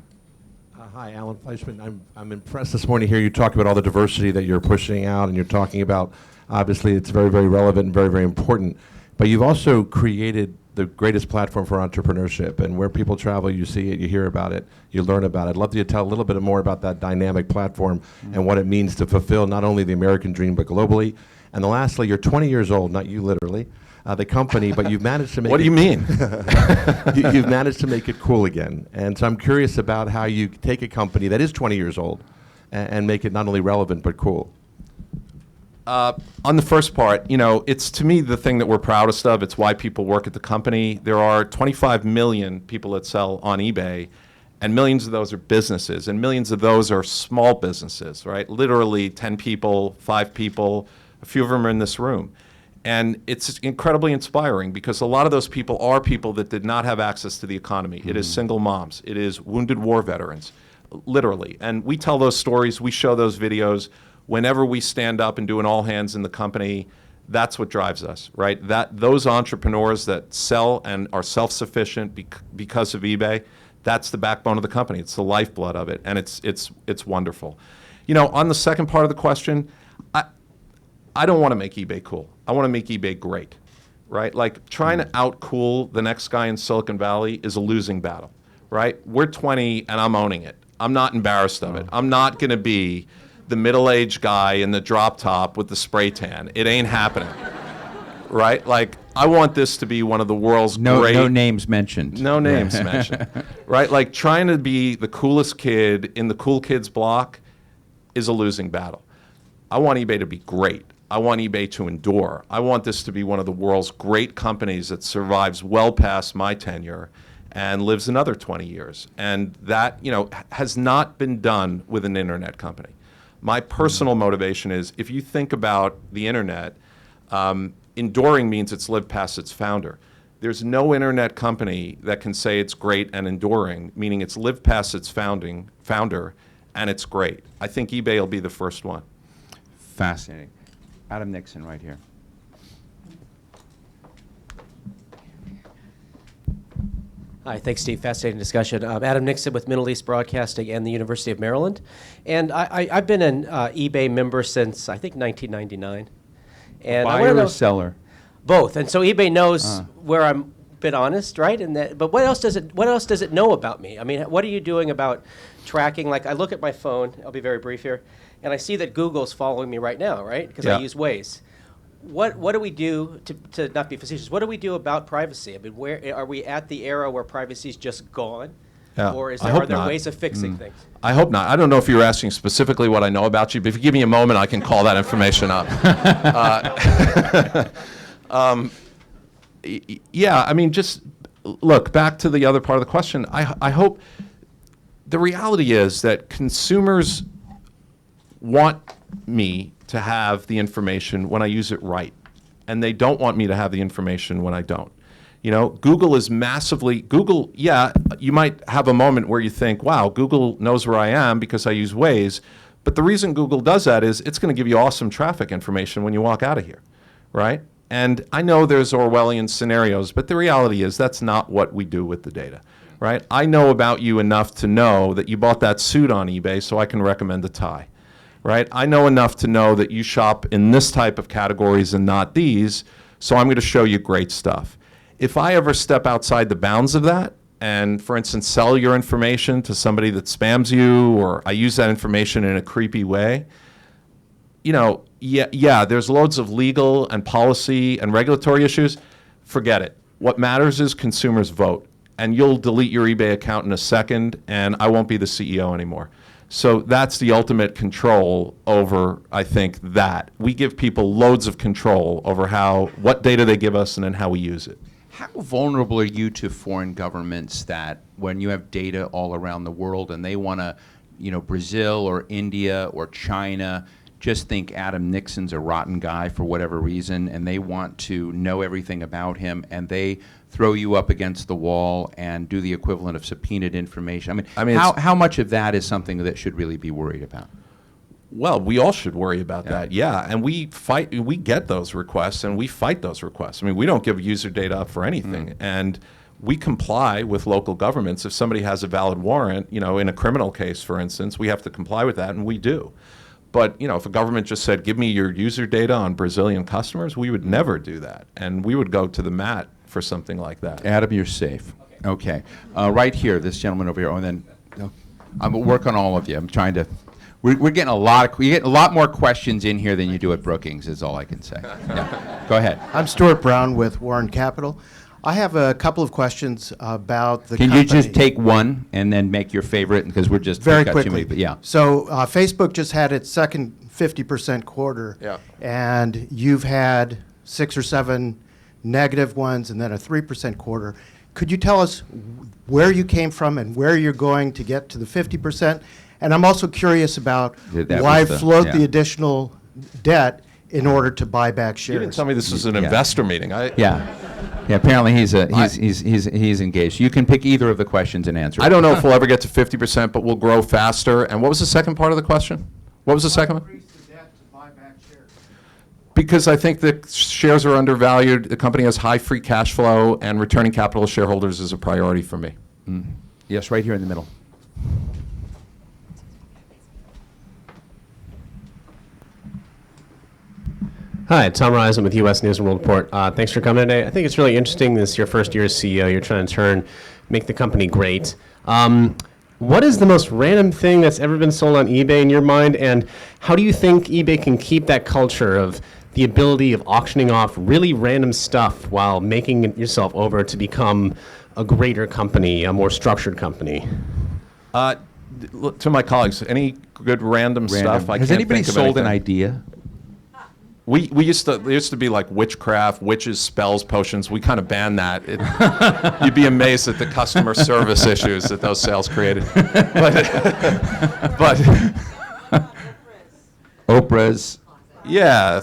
Hi, Alan Fleischman. I'm impressed this morning to hear you talk about all the diversity that you're pushing out, and you're talking about, obviously, it's very, very relevant and very, very important. But you've also created the greatest platform for entrepreneurship, and where people travel, you see it, you hear about it, you learn about it. I'd love you to tell a little bit more about that dynamic platform and what it means to fulfill not only the American dream, but globally. And then lastly, you're 20 years old, not you literally, the company, but you've managed to make
What do you mean?
You've managed to make it cool again. And so I'm curious about how you take a company that is 20 years old and make it not only relevant, but cool.
On the first part, it's to me the thing that we're proudest of. It's why people work at the company. There are 25 million people that sell on eBay, and millions of those are businesses, and millions of those are small businesses, right? Literally 10 people, 5 people, a few of them are in this room. And it's incredibly inspiring because a lot of those people are people that did not have access to the economy. It is single moms. It is wounded war veterans, literally. And we tell those stories. We show those videos. Whenever we stand up and do an all hands in the company, that's what drives us, right? Those entrepreneurs that sell and are self-sufficient because of eBay, that's the backbone of the company. It's the lifeblood of it, and it's wonderful. You know, on the second part of the question, I don't want to make eBay cool. I want to make eBay great, right? Like trying to outcool the next guy in Silicon Valley is a losing battle, right? We're 20 and I'm owning it. I'm not embarrassed of it. I'm not going to be the middle-aged guy in the drop top with the spray tan. It ain't happening, right? Like I want this to be one of the world's great.
No names mentioned.
No names mentioned, right? Like trying to be the coolest kid in the cool kids block is a losing battle. I want eBay to be great. I want eBay to endure. I want this to be one of the world's great companies that survives well past my tenure and lives another 20 years. And that, you know, has not been done with an internet company. My personal motivation is, if you think about the internet, enduring means it's lived past its founder. There's no internet company that can say it's great and enduring, meaning it's lived past its founder, and it's great. I think eBay will be the first one.
Fascinating. Adam Nixon right here.
Hi, thanks, Steve. Fascinating discussion. Adam Nixon with Middle East Broadcasting and the University of Maryland. And I've been an eBay member since, I think, 1999. And I wanna
Buyer
know
or seller?
both. And so eBay knows where I'm been honest, right? And that, but what else does it know about me? I mean, what are you doing about tracking? Like, I look at my phone, I'll be very brief here, and I see that Google's following me right now, right? Because I use Waze. What do we do to not be facetious? What do we do about privacy? I mean, where are we at the era where privacy's just gone, or are there ways of fixing things?
I hope not. I don't know if you're asking specifically what I know about you, but if you give me a moment, I can call that information up. Yeah, I mean, just look back to the other part of the question. I hope the reality is that consumers want me to have the information when I use it right, and they don't want me to have the information when I don't. You know, Google is massively, yeah, you might have a moment where you think, wow, Google knows where I am because I use Waze, but the reason Google does that is it's going to give you awesome traffic information when you walk out of here, right? And I know there's Orwellian scenarios, but the reality is that's not what we do with the data, right? I know about you enough to know that you bought that suit on eBay, so I can recommend a tie, right? I know enough to know that you shop in this type of categories and not these, so I'm going to show you great stuff. If I ever step outside the bounds of that and, for instance, sell your information to somebody that spams you, or I use that information in a creepy way, you know, yeah, there's loads of legal and policy and regulatory issues. Forget it. What matters is consumers vote. And you'll delete your eBay account in a second, and I won't be the CEO anymore. So that's the ultimate control over, I think, that. We give people loads of control over what data they give us and then how we use it.
How vulnerable are you to foreign governments that when you have data all around the world and they want to, you know, Brazil or India or China just think Adam Nixon's a rotten guy for whatever reason, and they want to know everything about him, and they throw you up against the wall and do the equivalent of subpoenaed information? I mean how much of that is something that should really be worried about?
Well, we all should worry about that, yeah. And we get those requests, and we fight those requests. I mean, we don't give user data up for anything. And we comply with local governments. If somebody has a valid warrant, you know, in a criminal case, for instance, we have to comply with that, and we do. But, you know, if a government just said, give me your user data on Brazilian customers, we would never do that. And we would go to the mat for something like that.
Adam, you're safe. Okay. Right here, this gentleman over here. Oh, and then I'm going to work on all of you. I'm trying to. We're getting a lot more questions in here than you do at Brookings, is all I can say. Yeah. Go ahead.
I'm Stuart Brown with Warren Capital. I have a couple of questions about the
Can
company.
you just take one and then make your favorite, because we're just
very
got
quickly?
Too many, but yeah.
So Facebook just had its second 50% quarter, and you've had 6 or 7 negative ones and then a 3% quarter. Could you tell us where you came from and where you're going to get to the 50%? And I'm also curious about why float the additional debt in order to buy back shares?
You didn't tell me this was an investor meeting.
Yeah. Yeah, apparently he's engaged. You can pick either of the questions and answer.
I don't know if we'll ever get to 50%, but we'll grow faster. And what was the second part of the question? What was the second one?
Increase the debt to buy back shares.
Because I think the shares are undervalued, the company has high free cash flow, and returning capital to shareholders is a priority for me.
Yes, right here in the middle.
Hi, Tom Risen with U.S. News and World Report. Thanks for coming today. I think it's really interesting. This is your first year as CEO. You're trying to make the company great. What is the most random thing that's ever been sold on eBay in your mind, and how do you think eBay can keep that culture of the ability of auctioning off really random stuff while making it yourself over to become a greater company, a more structured company?
To my colleagues, any good random stuff? I
Has
can't
anybody
think of
sold an
anything.
idea?
We used to, there used to be like witchcraft, witches, spells, potions. We kind of banned that. You'd be amazed at the customer service issues that those sales created. But
Oprah's.
yeah.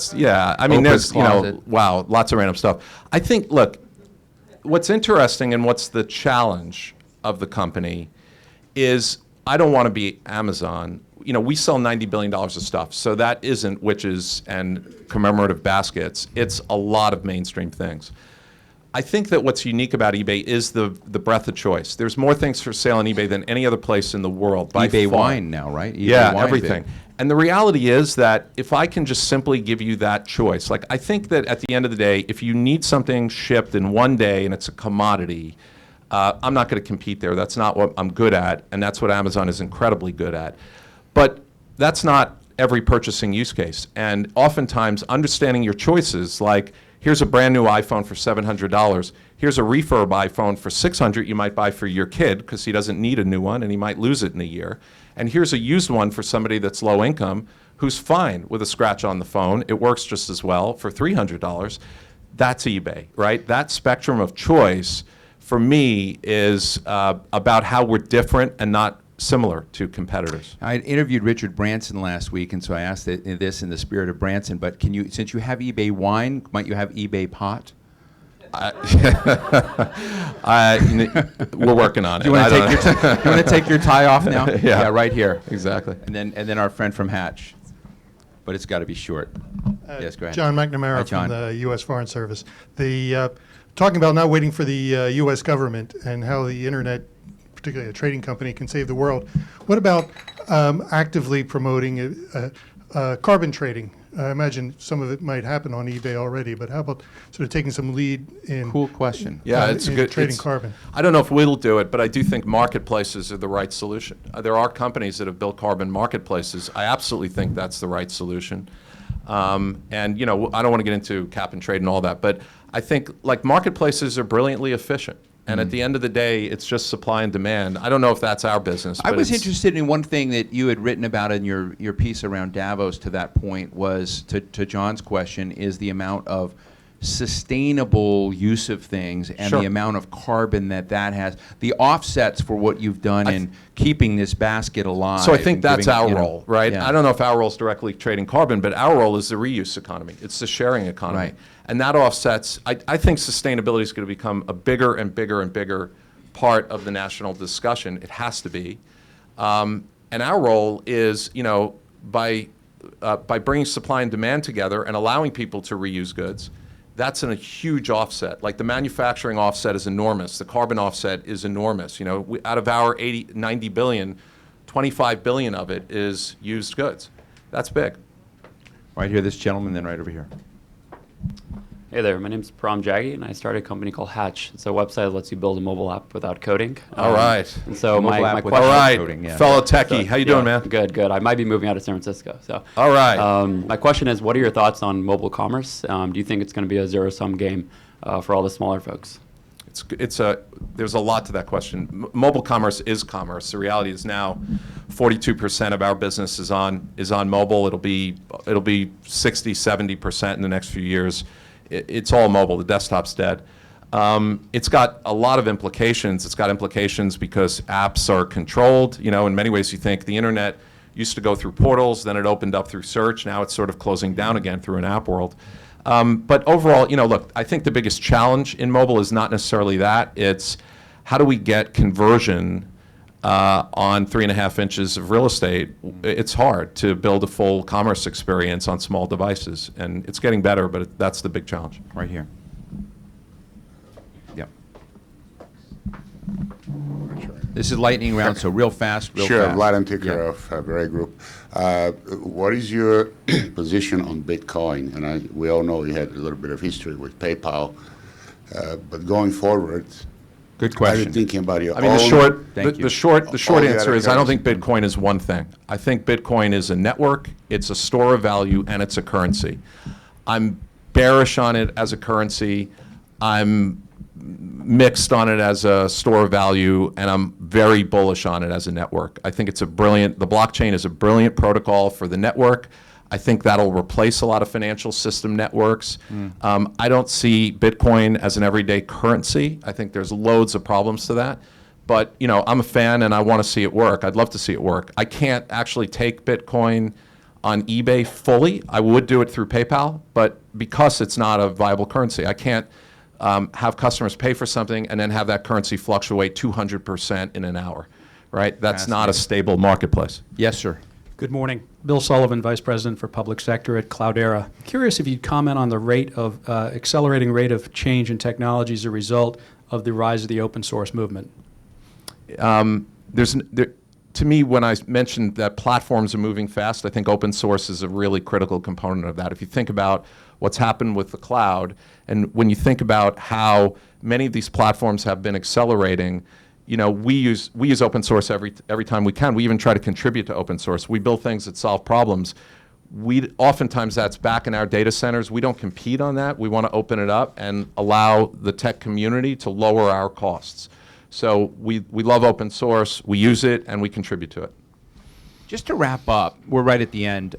I mean,
Oprah's
there's,
closet.
wow, lots of random stuff. I think, look, what's interesting and what's the challenge of the company is I don't want to be Amazon. We sell $90 billion of stuff, so that isn't witches and commemorative baskets. It's a lot of mainstream things. I think that what's unique about eBay is the breadth of choice. There's more things for sale on eBay than any other place in the world. By
eBay
far.
wine now, right? eBay
Yeah,
wine
everything.
bid.
And the reality is that if I can just simply give you that choice, like I think that at the end of the day, if you need something shipped in one day and it's a commodity, I'm not going to compete there. That's not what I'm good at, and that's what Amazon is incredibly good at. But that's not every purchasing use case. And oftentimes, understanding your choices, like here's a brand new iPhone for $700, here's a refurb iPhone for $600 you might buy for your kid because he doesn't need a new one and he might lose it in a year. And here's a used one for somebody that's low income who's fine with a scratch on the phone. It works just as well for $300. That's eBay, right? That spectrum of choice, for me, is about how we're different and not similar to competitors.
I interviewed Richard Branson last week, and so I asked this in the spirit of Branson, but can you, since you have eBay wine, might you have eBay pot?
We're working on it.
Do you want to take your tie off now?
Yeah.
Right here.
Exactly.
And then our friend from Hatch. But it's got to be short. Yes, go ahead.
John McNamara
Hi, John.
from the U.S. Foreign Service. Talking about not waiting for the U.S. government and how the internet, particularly a trading company, can save the world. What about actively promoting carbon trading? I imagine some of it might happen on eBay already, but how about sort of taking some lead in
Cool question.
Yeah, it's a good
trading carbon?
I don't know if we'll do it, but I do think marketplaces are the right solution. There are companies that have built carbon marketplaces. I absolutely think that's the right solution. And I don't want to get into cap and trade and all that, but I think like marketplaces are brilliantly efficient. And at the end of the day, it's just supply and demand. I don't know if that's our business.
I
but
was
it's-
interested in one thing that you had written about in your piece around Davos to that point was, to John's question, is the amount of sustainable use of things and
Sure.
the amount of carbon that has, the offsets for what you've done in keeping this basket alive.
So I think
and
that's
giving,
our role, right?
Yeah.
I don't know if our role is directly trading carbon, but our role is the reuse economy. It's the sharing economy.
Right.
And that offsets, I think sustainability is going to become a bigger and bigger and bigger part of the national discussion. It has to be. And our role is, by bringing supply and demand together and allowing people to reuse goods, that's a huge offset. Like the manufacturing offset is enormous. The carbon offset is enormous. Out of our 90 billion, 25 billion of it is used goods. That's big.
Right here, this gentleman, then right over here.
Hey there, my name's Param Jaggi, and I started a company called Hatch. It's a website that lets you build a mobile app without coding.
All right.
And so my
Mobile app
question...
All right,
coding, yeah.
fellow techie. How you doing, man?
Good. I might be moving out of San Francisco. So.
All right.
My question is, what are your thoughts on mobile commerce? Do you think it's going to be a zero-sum game for all the smaller folks?
There's a lot to that question. Mobile commerce is commerce. The reality is now 42% of our business is on mobile. It'll be 60, 70% in the next few years. It's all mobile. The desktop's dead. It's got a lot of implications. It's got implications because apps are controlled. In many ways, you think the internet Used to go through portals, then it opened up through search. Now it's sort of closing down again through an app world. But overall, look, I think the biggest challenge in mobile is not necessarily that. It's how do we get conversion on 3.5 inches of real estate? It's hard to build a full commerce experience on small devices, and it's getting better, but that's the big challenge.
Right here. Yep. This is lightning round, so real fast, real
Sure,
fast.
Vlad Antiker of Berry Group. What is your position on Bitcoin? And we all know you had a little bit of history with PayPal, but going forward,
good
are
question.
you thinking about your
I mean,
own?
the short
the
answer
other
is I don't
currency.
think Bitcoin is one thing. I think Bitcoin is a network, it's a store of value, and it's a currency. I'm bearish on it as a currency. I'm mixed on it as a store of value, and I'm very bullish on it as a network. I think the blockchain is a brilliant protocol for the network. I think that'll replace a lot of financial system networks. I don't see Bitcoin as an everyday currency. I think there's loads of problems to that. But, I'm a fan and I want to see it work. I'd love to see it work. I can't actually take Bitcoin on eBay fully. I would do it through PayPal, but because it's not a viable currency, I can't have customers pay for something and then have that currency fluctuate 200% in an hour, right? That's not a stable marketplace.
Yes, sir.
Good morning. Bill Sullivan, Vice President for Public Sector at Cloudera. Curious if you'd comment on the accelerating rate of change in technology as a result of the rise of the open source movement.
To me, when I mentioned that platforms are moving fast, I think open source is a really critical component of that. If you think about what's happened with the cloud, and when you think about how many of these platforms have been accelerating, we use open source every time we can. We even try to contribute to open source. We build things that solve problems. Oftentimes that's back in our data centers. We don't compete on that. We want to open it up and allow the tech community to lower our costs. So we love open source, we use it, and we contribute to it.
Just to wrap up, we're right at the end.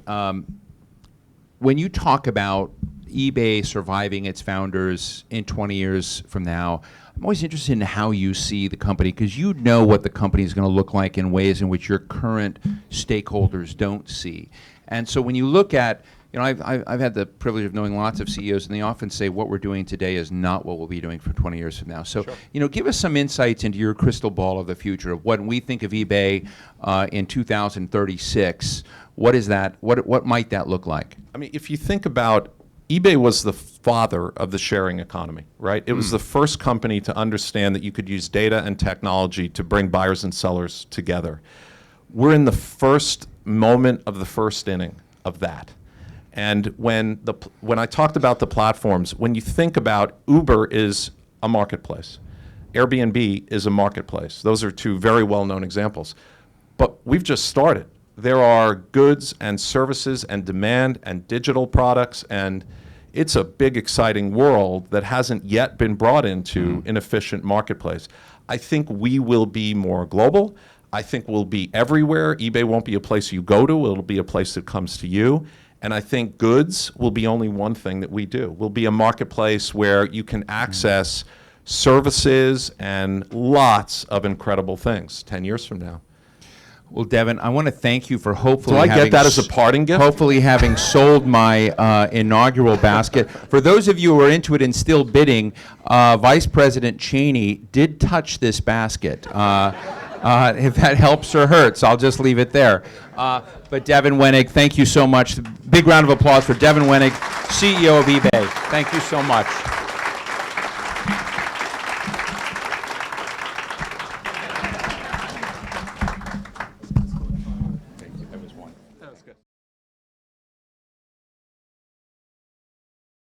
When you talk about eBay surviving its founders in 20 years from now, I'm always interested in how you see the company, because you know what the company is going to look like in ways in which your current stakeholders don't see. And so when you look at, I've had the privilege of knowing lots of CEOs, and they often say what we're doing today is not what we'll be doing for 20 years from now. So, give us some insights into your crystal ball of the future of when we think of eBay in 2036. What is that? What might that look like?
I mean, if you think about eBay was the father of the sharing economy, right? It was the first company to understand that you could use data and technology to bring buyers and sellers together. We're in the first moment of the first inning of that. And when I talked about the platforms, when you think about Uber is a marketplace, Airbnb is a marketplace. Those are two very well-known examples. But we've just started. There are goods and services and demand and digital products, and it's a big, exciting world that hasn't yet been brought into an efficient marketplace. I think we will be more global. I think we'll be everywhere. eBay won't be a place you go to. It'll be a place that comes to you. And I think goods will be only one thing that we do. We'll be a marketplace where you can access services and lots of incredible things 10 years from now.
Well, Devin, I want to thank you for hopefully
Do I get that as a parting gift?
Hopefully having sold my inaugural basket. For those of you who are into it and still bidding, Vice President Cheney did touch this basket. If that helps or hurts, I'll just leave it there. But Devin Wenig, thank you so much. Big round of applause for Devin Wenig, CEO of eBay. Thank you so much.